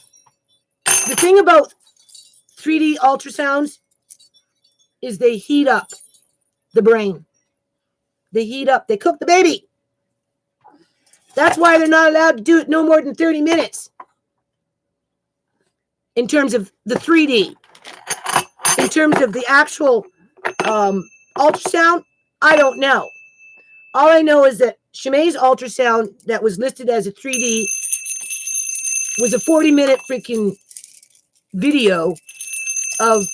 the thing about 3D ultrasounds is they heat up the brain. They heat up. They cook the baby. That's why they're not allowed to do it no more than 30 minutes. In terms of the 3D. In terms of the actual ultrasound, I don't know. All I know is that Shimei's ultrasound that was listed as a 3D was a 40-minute freaking video of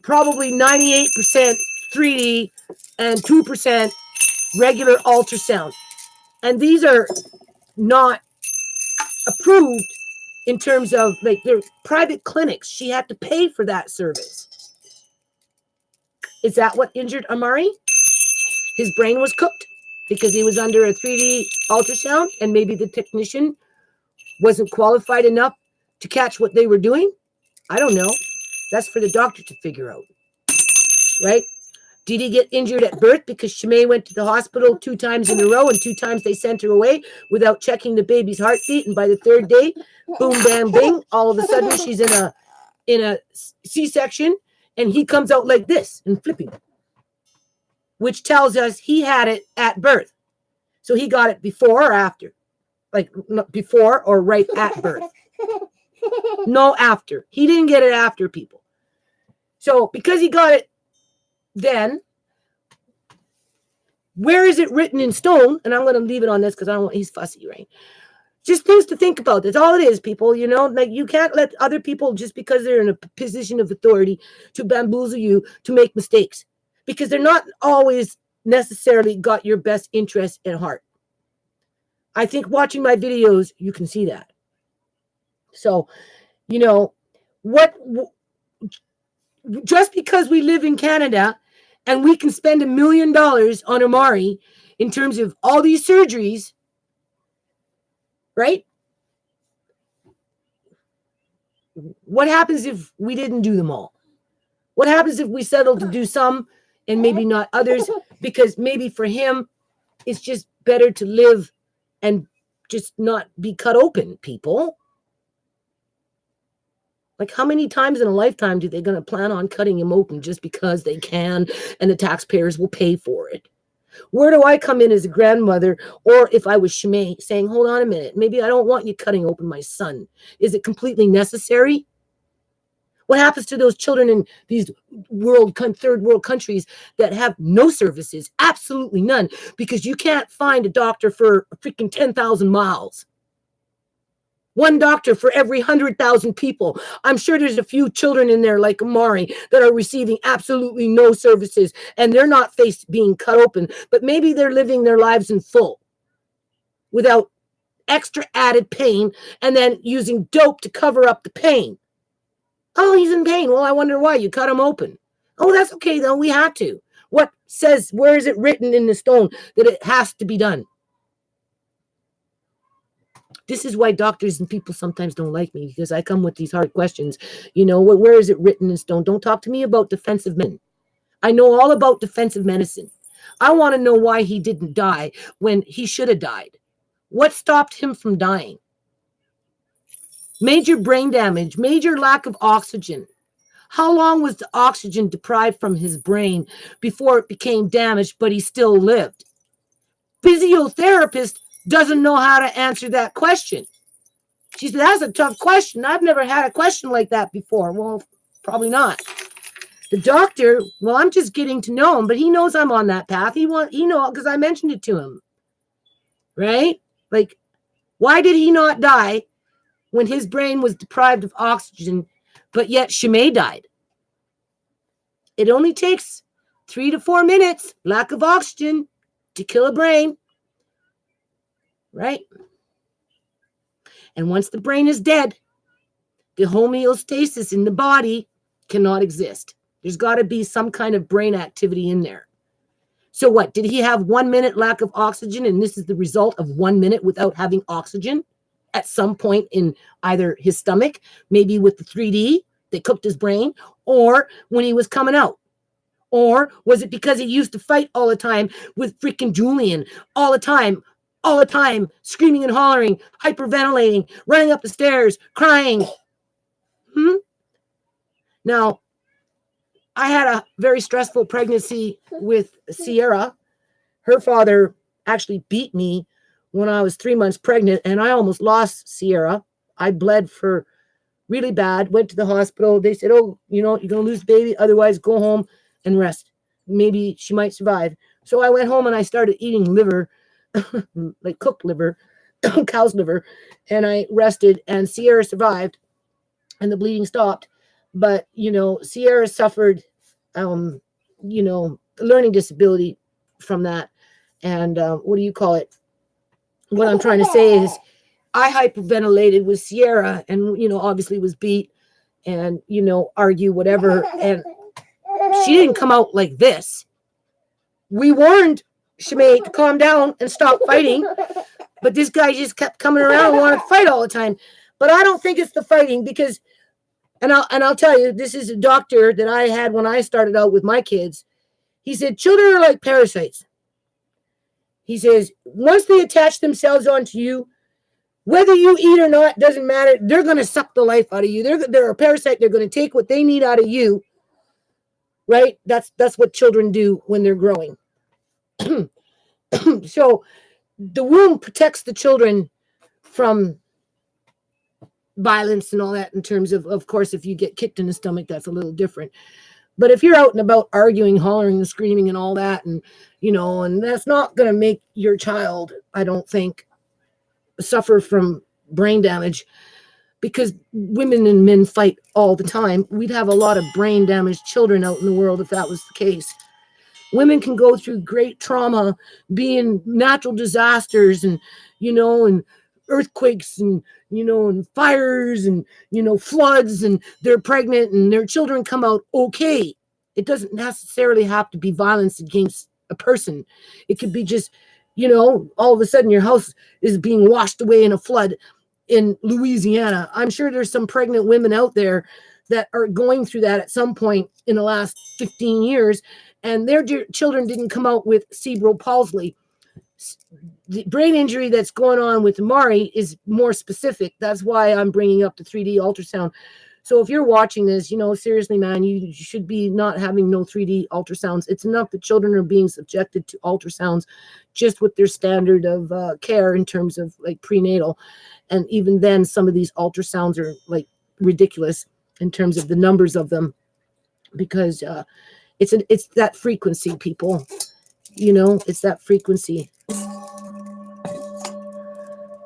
probably 98% 3D and 2% regular ultrasound. And these are not approved in terms of, like, they're private clinics. She had to pay for that service. Is that what injured Amari? His brain was cooked because he was under a 3D ultrasound, and maybe the technician wasn't qualified enough to catch what they were doing? I don't know. That's for the doctor to figure out. Right? Did he get injured at birth because Shimei went to the hospital 2 times in a row, and 2 times they sent her away without checking the baby's heartbeat, and by the 3rd day, boom, bam, bing, all of a sudden she's in a C-section, and he comes out like this and flipping, which tells us he had it at birth. So he got it before or after? Like before or right at birth? No, after. He didn't get it after, people. So because he got it then, where is it written in stone? And I'm going to leave it on this because I don't want, he's fussy, right? Just things to think about. That's all it is, people. You know, like you can't let other people, just because they're in a position of authority, to bamboozle you to make mistakes, because they're not always necessarily got your best interest at heart. I think watching my videos, you can see that. So, you know, just because we live in Canada and we can spend $1 million on Amari in terms of all these surgeries, right? What happens if we didn't do them all? What happens if we settled to do some and maybe not others? Because maybe for him, it's just better to live and just not be cut open, people. Like, how many times in a lifetime do they going to plan on cutting him open just because they can and the taxpayers will pay for it? Where do I come in as a grandmother, or if I was Shimei, saying, hold on a minute, maybe I don't want you cutting open my son. Is it completely necessary? What happens to those children in these third world countries that have no services? Absolutely none, because you can't find a doctor for freaking 10,000 miles. One doctor for every 100,000 people. I'm sure there's a few children in there like Amari that are receiving absolutely no services, and they're not faced being cut open, but maybe they're living their lives in full without extra added pain, and then using dope to cover up the pain. Oh, he's in pain. Well, I wonder why you cut him open. Oh, that's okay though. We have to. What says, where is it written in the stone that it has to be done? This is why doctors and people sometimes don't like me, because I come with these hard questions. You know, where is it written in stone? Don't talk to me about defensive medicine. I know all about defensive medicine. I want to know why he didn't die when he should have died. What stopped him from dying? Major brain damage, major lack of oxygen. How long was the oxygen deprived from his brain before it became damaged, but he still lived? Physiotherapist doesn't know how to answer that question. She said, that's a tough question. I've never had a question like that before. Well, probably not. The doctor, well, I'm just getting to know him, but he knows I'm on that path. He know, because I mentioned it to him. Right? Like, why did he not die when his brain was deprived of oxygen, but yet Shimei died? It only takes 3 to 4 minutes, lack of oxygen, to kill a brain. Right? And once the brain is dead, the homeostasis in the body cannot exist. There's got to be some kind of brain activity in there. So what? Did he have 1 minute lack of oxygen, and this is the result of 1 minute without having oxygen at some point in either his stomach, maybe with the 3D, they cooked his brain, or when he was coming out? Or was it because he used to fight all the time with freaking Julian all the time, screaming and hollering, hyperventilating, running up the stairs, crying? Now, I had a very stressful pregnancy with Sierra. Her father actually beat me when I was 3 months pregnant, and I almost lost Sierra. I bled for really bad, went to the hospital. They said, oh, you know, you're going to lose the baby. Otherwise, go home and rest. Maybe she might survive. So I went home and I started eating liver, like cooked liver, cow's liver, and I rested, and Sierra survived and the bleeding stopped. But, you know, Sierra suffered, you know, learning disability from that. And what do you call it? What I'm trying to say is I hyperventilated with Sierra and, you know, obviously was beat and, you know, argue, whatever. And she didn't come out like this. We warned Shimei to calm down and stop fighting. But this guy just kept coming around and wanted to fight all the time. But I don't think it's the fighting, because, and I'll tell you, this is a doctor that I had when I started out with my kids. He said, children are like parasites. He says, once they attach themselves onto you, whether you eat or not, doesn't matter. They're going to suck the life out of you. They're a parasite. They're going to take what they need out of you. Right? That's what children do when they're growing. So the womb protects the children from violence and all that in terms of course, if you get kicked in the stomach, that's a little different. But if you're out and about arguing, hollering and screaming and all that, and, and that's not going to make your child, I don't think, suffer from brain damage, because women and men fight all the time. We'd have a lot of brain damaged children out in the world if that was the case. Women can go through great trauma, being natural disasters and, and earthquakes and, and fires and, floods, and they're pregnant and their children come out okay. It doesn't necessarily have to be violence against a person. It could be just, all of a sudden your house is being washed away in a flood in Louisiana. I'm sure there's some pregnant women out there that are going through that at some point in the last 15 years, and their children didn't come out with cerebral palsy. The brain injury that's going on with Mari is more specific. That's why I'm bringing up the 3D ultrasound. So if you're watching this, seriously, man, you should be not having no 3D ultrasounds. It's enough that children are being subjected to ultrasounds just with their standard of care in terms of like prenatal. And even then, some of these ultrasounds are like ridiculous in terms of the numbers of them, because it's that frequency, people. It's that frequency.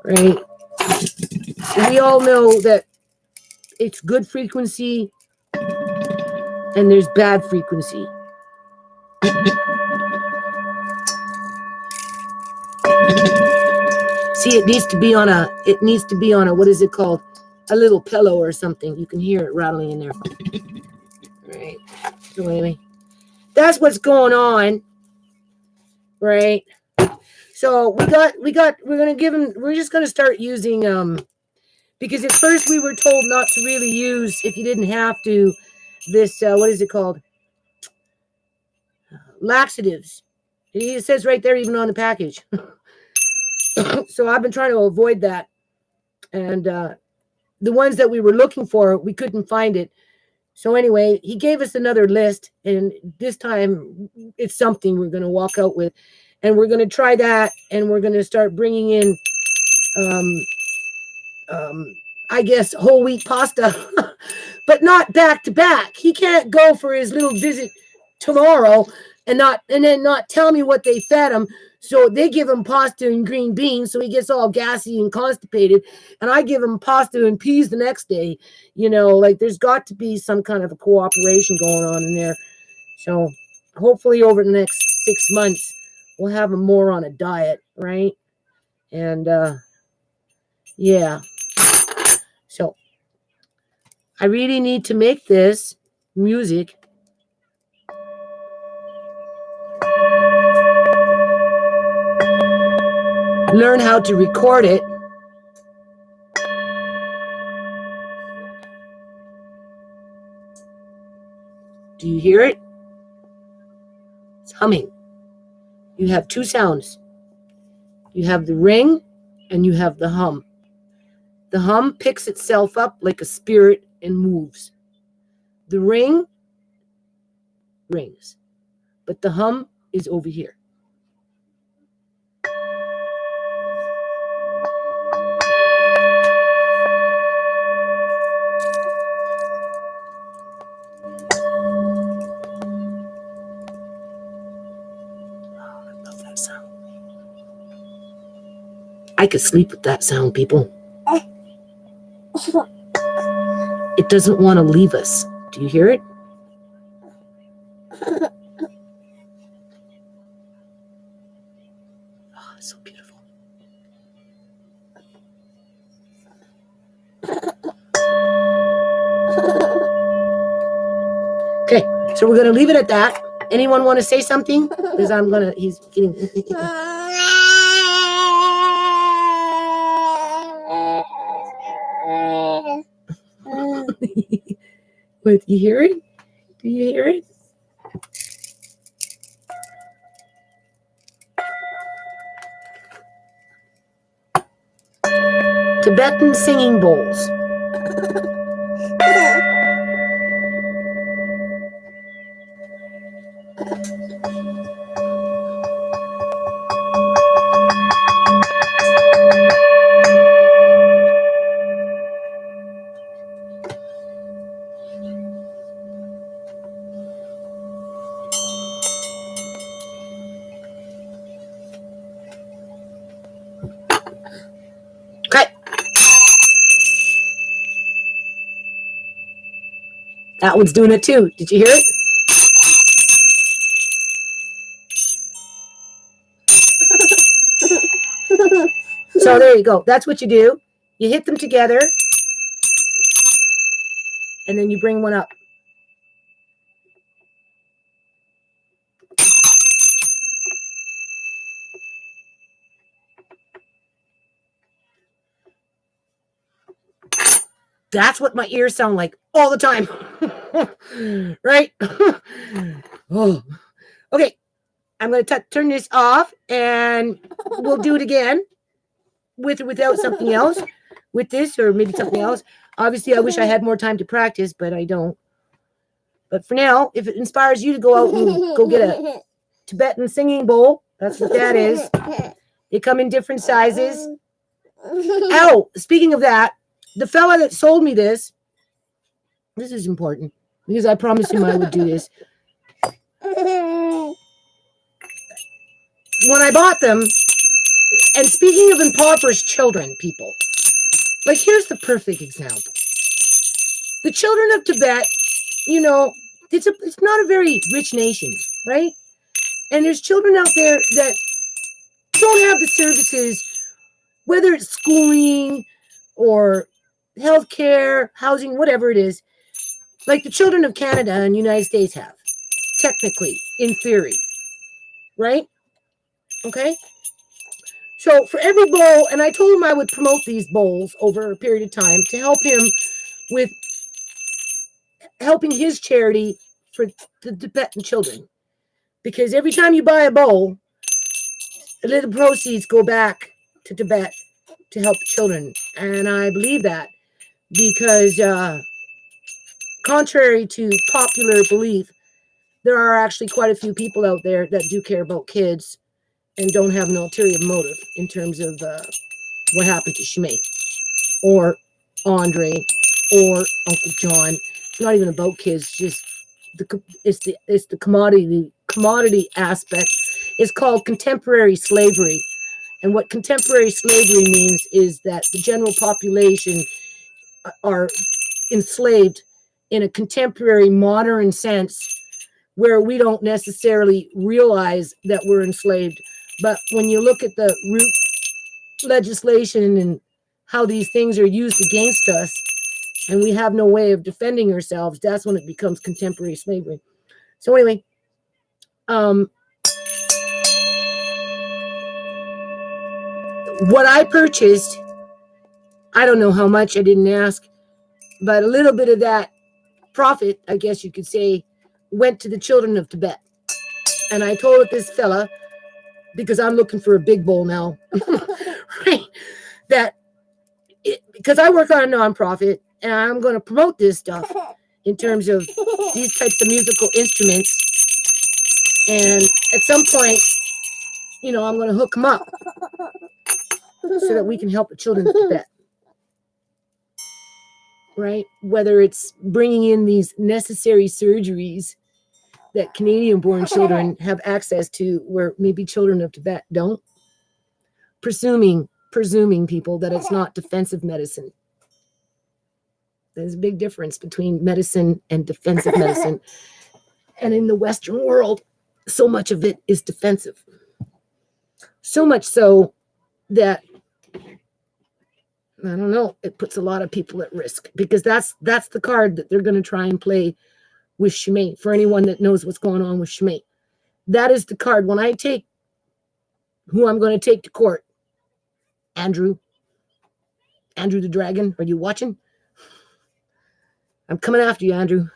Right? We all know that it's good frequency and there's bad frequency. See, it needs to be on a, what is it called? A little pillow or something. You can hear it rattling in there. Right. So anyway, that's what's going on. Right. So we're just going to start using, because at first we were told not to really use, if you didn't have to, this, what is it called? Laxatives. It says right there, even on the package. So I've been trying to avoid that. And the ones that we were looking for, we couldn't find it. So anyway, he gave us another list. And this time it's something we're going to walk out with. And we're going to try that. And we're going to start bringing in, I guess, whole wheat pasta, but not back to back. He can't go for his little visit tomorrow and then not tell me what they fed him. So they give him pasta and green beans, so he gets all gassy and constipated. And I give him pasta and peas the next day. Like there's got to be some kind of a cooperation going on in there. So hopefully over the next 6 months, we'll have him more on a diet, right? And yeah. So I really need to make this music. Learn how to record it. Do you hear it? It's humming. You have two sounds. You have the ring and you have the hum. The hum picks itself up like a spirit and moves. The ring rings, but the hum is over here. I could sleep with that sound, people. It doesn't want to leave us. Do you hear it? Oh, it's so beautiful. Okay, so we're going to leave it at that. Anyone want to say something? Because he's getting... What, you hear it? Do you hear it? Tibetan singing bowls. That one's doing it too. Did you hear it? So there you go. That's what you do. You hit them together, and then you bring one up. That's what my ears sound like all the time. Right? Oh. Okay. I'm going to turn this off, and we'll do it again with or without something else. With this or maybe something else. Obviously, I wish I had more time to practice, but I don't. But for now, if it inspires you to go out and go get a Tibetan singing bowl, that's what that is. They come in different sizes. Oh, speaking of that, the fella that sold me this is important because I promised him I would do this. When I bought them, and speaking of impoverished children, people, like here's the perfect example. The children of Tibet, you know, it's not a very rich nation, right? And there's children out there that don't have the services, whether it's schooling or healthcare, housing, whatever it is, like the children of Canada and United States have, technically, in theory, right? Okay? So for every bowl, and I told him I would promote these bowls over a period of time to help him with helping his charity for the Tibetan children. Because every time you buy a bowl, a little proceeds go back to Tibet to help the children. And I believe that because contrary to popular belief, there are actually quite a few people out there that do care about kids and don't have an ulterior motive in terms of what happened to Shimei or Andre or Uncle John. It's not even about kids, just it's the commodity aspect. It's called contemporary slavery. And what contemporary slavery means is that the general population are enslaved in a contemporary modern sense where we don't necessarily realize that we're enslaved. But when you look at the root legislation and how these things are used against us, and we have no way of defending ourselves, that's when it becomes contemporary slavery. So anyway, what I purchased, I don't know how much, I didn't ask, but a little bit of that profit, I guess you could say, went to the children of Tibet. And I told this fella, because I'm looking for a big bowl now, right? Because I work on a nonprofit and I'm going to promote this stuff in terms of these types of musical instruments. And at some point, you know, I'm going to hook them up so that we can help the children of Tibet. Right? Whether it's bringing in these necessary surgeries that Canadian-born children have access to where maybe children of Tibet don't. Presuming people that it's not defensive medicine. There's a big difference between medicine and defensive medicine. And in the Western world, so much of it is defensive. So much so that, I don't know, it puts a lot of people at risk because that's the card that they're going to try and play with Shimei. For anyone that knows what's going on with Shimei, that is the card. When I take who I'm going to take to court, Andrew the Dragon, are you watching? I'm coming after you, Andrew.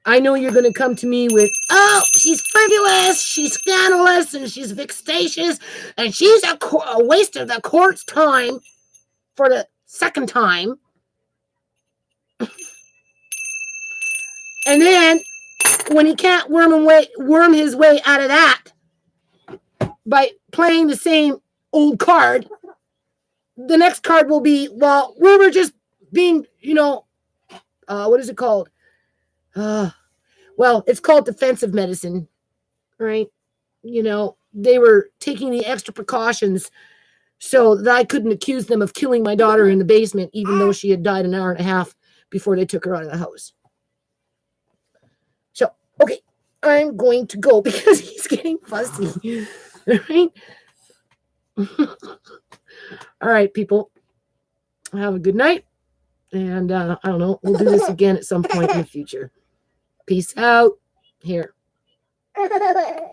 I know you're going to come to me with, oh, she's frivolous, she's scandalous, and she's vexatious, and she's a waste of the court's time for the second time. And then when he can't worm his way out of that by playing the same old card, the next card will be, well, we were just being, you know, what is it called? Well, it's called defensive medicine, right? You know, they were taking the extra precautions so that I couldn't accuse them of killing my daughter in the basement, even though she had died an hour and a half before they took her out of the house. I'm going to go because he's getting fussy. All right. All right, people. Have a good night. And I don't know. We'll do this again at some point in the future. Peace out. Here.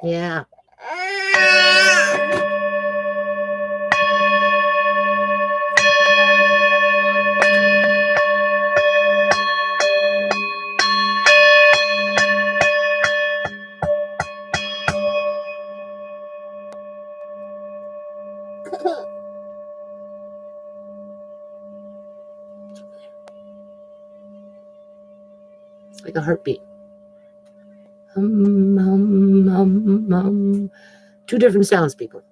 Yeah. It's like a heartbeat. Hum, hum, hum, hum. Two different sounds, people.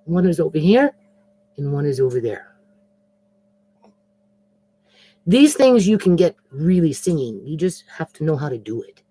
One is over here and one is over there. These things you can get really singing. You just have to know how to do it.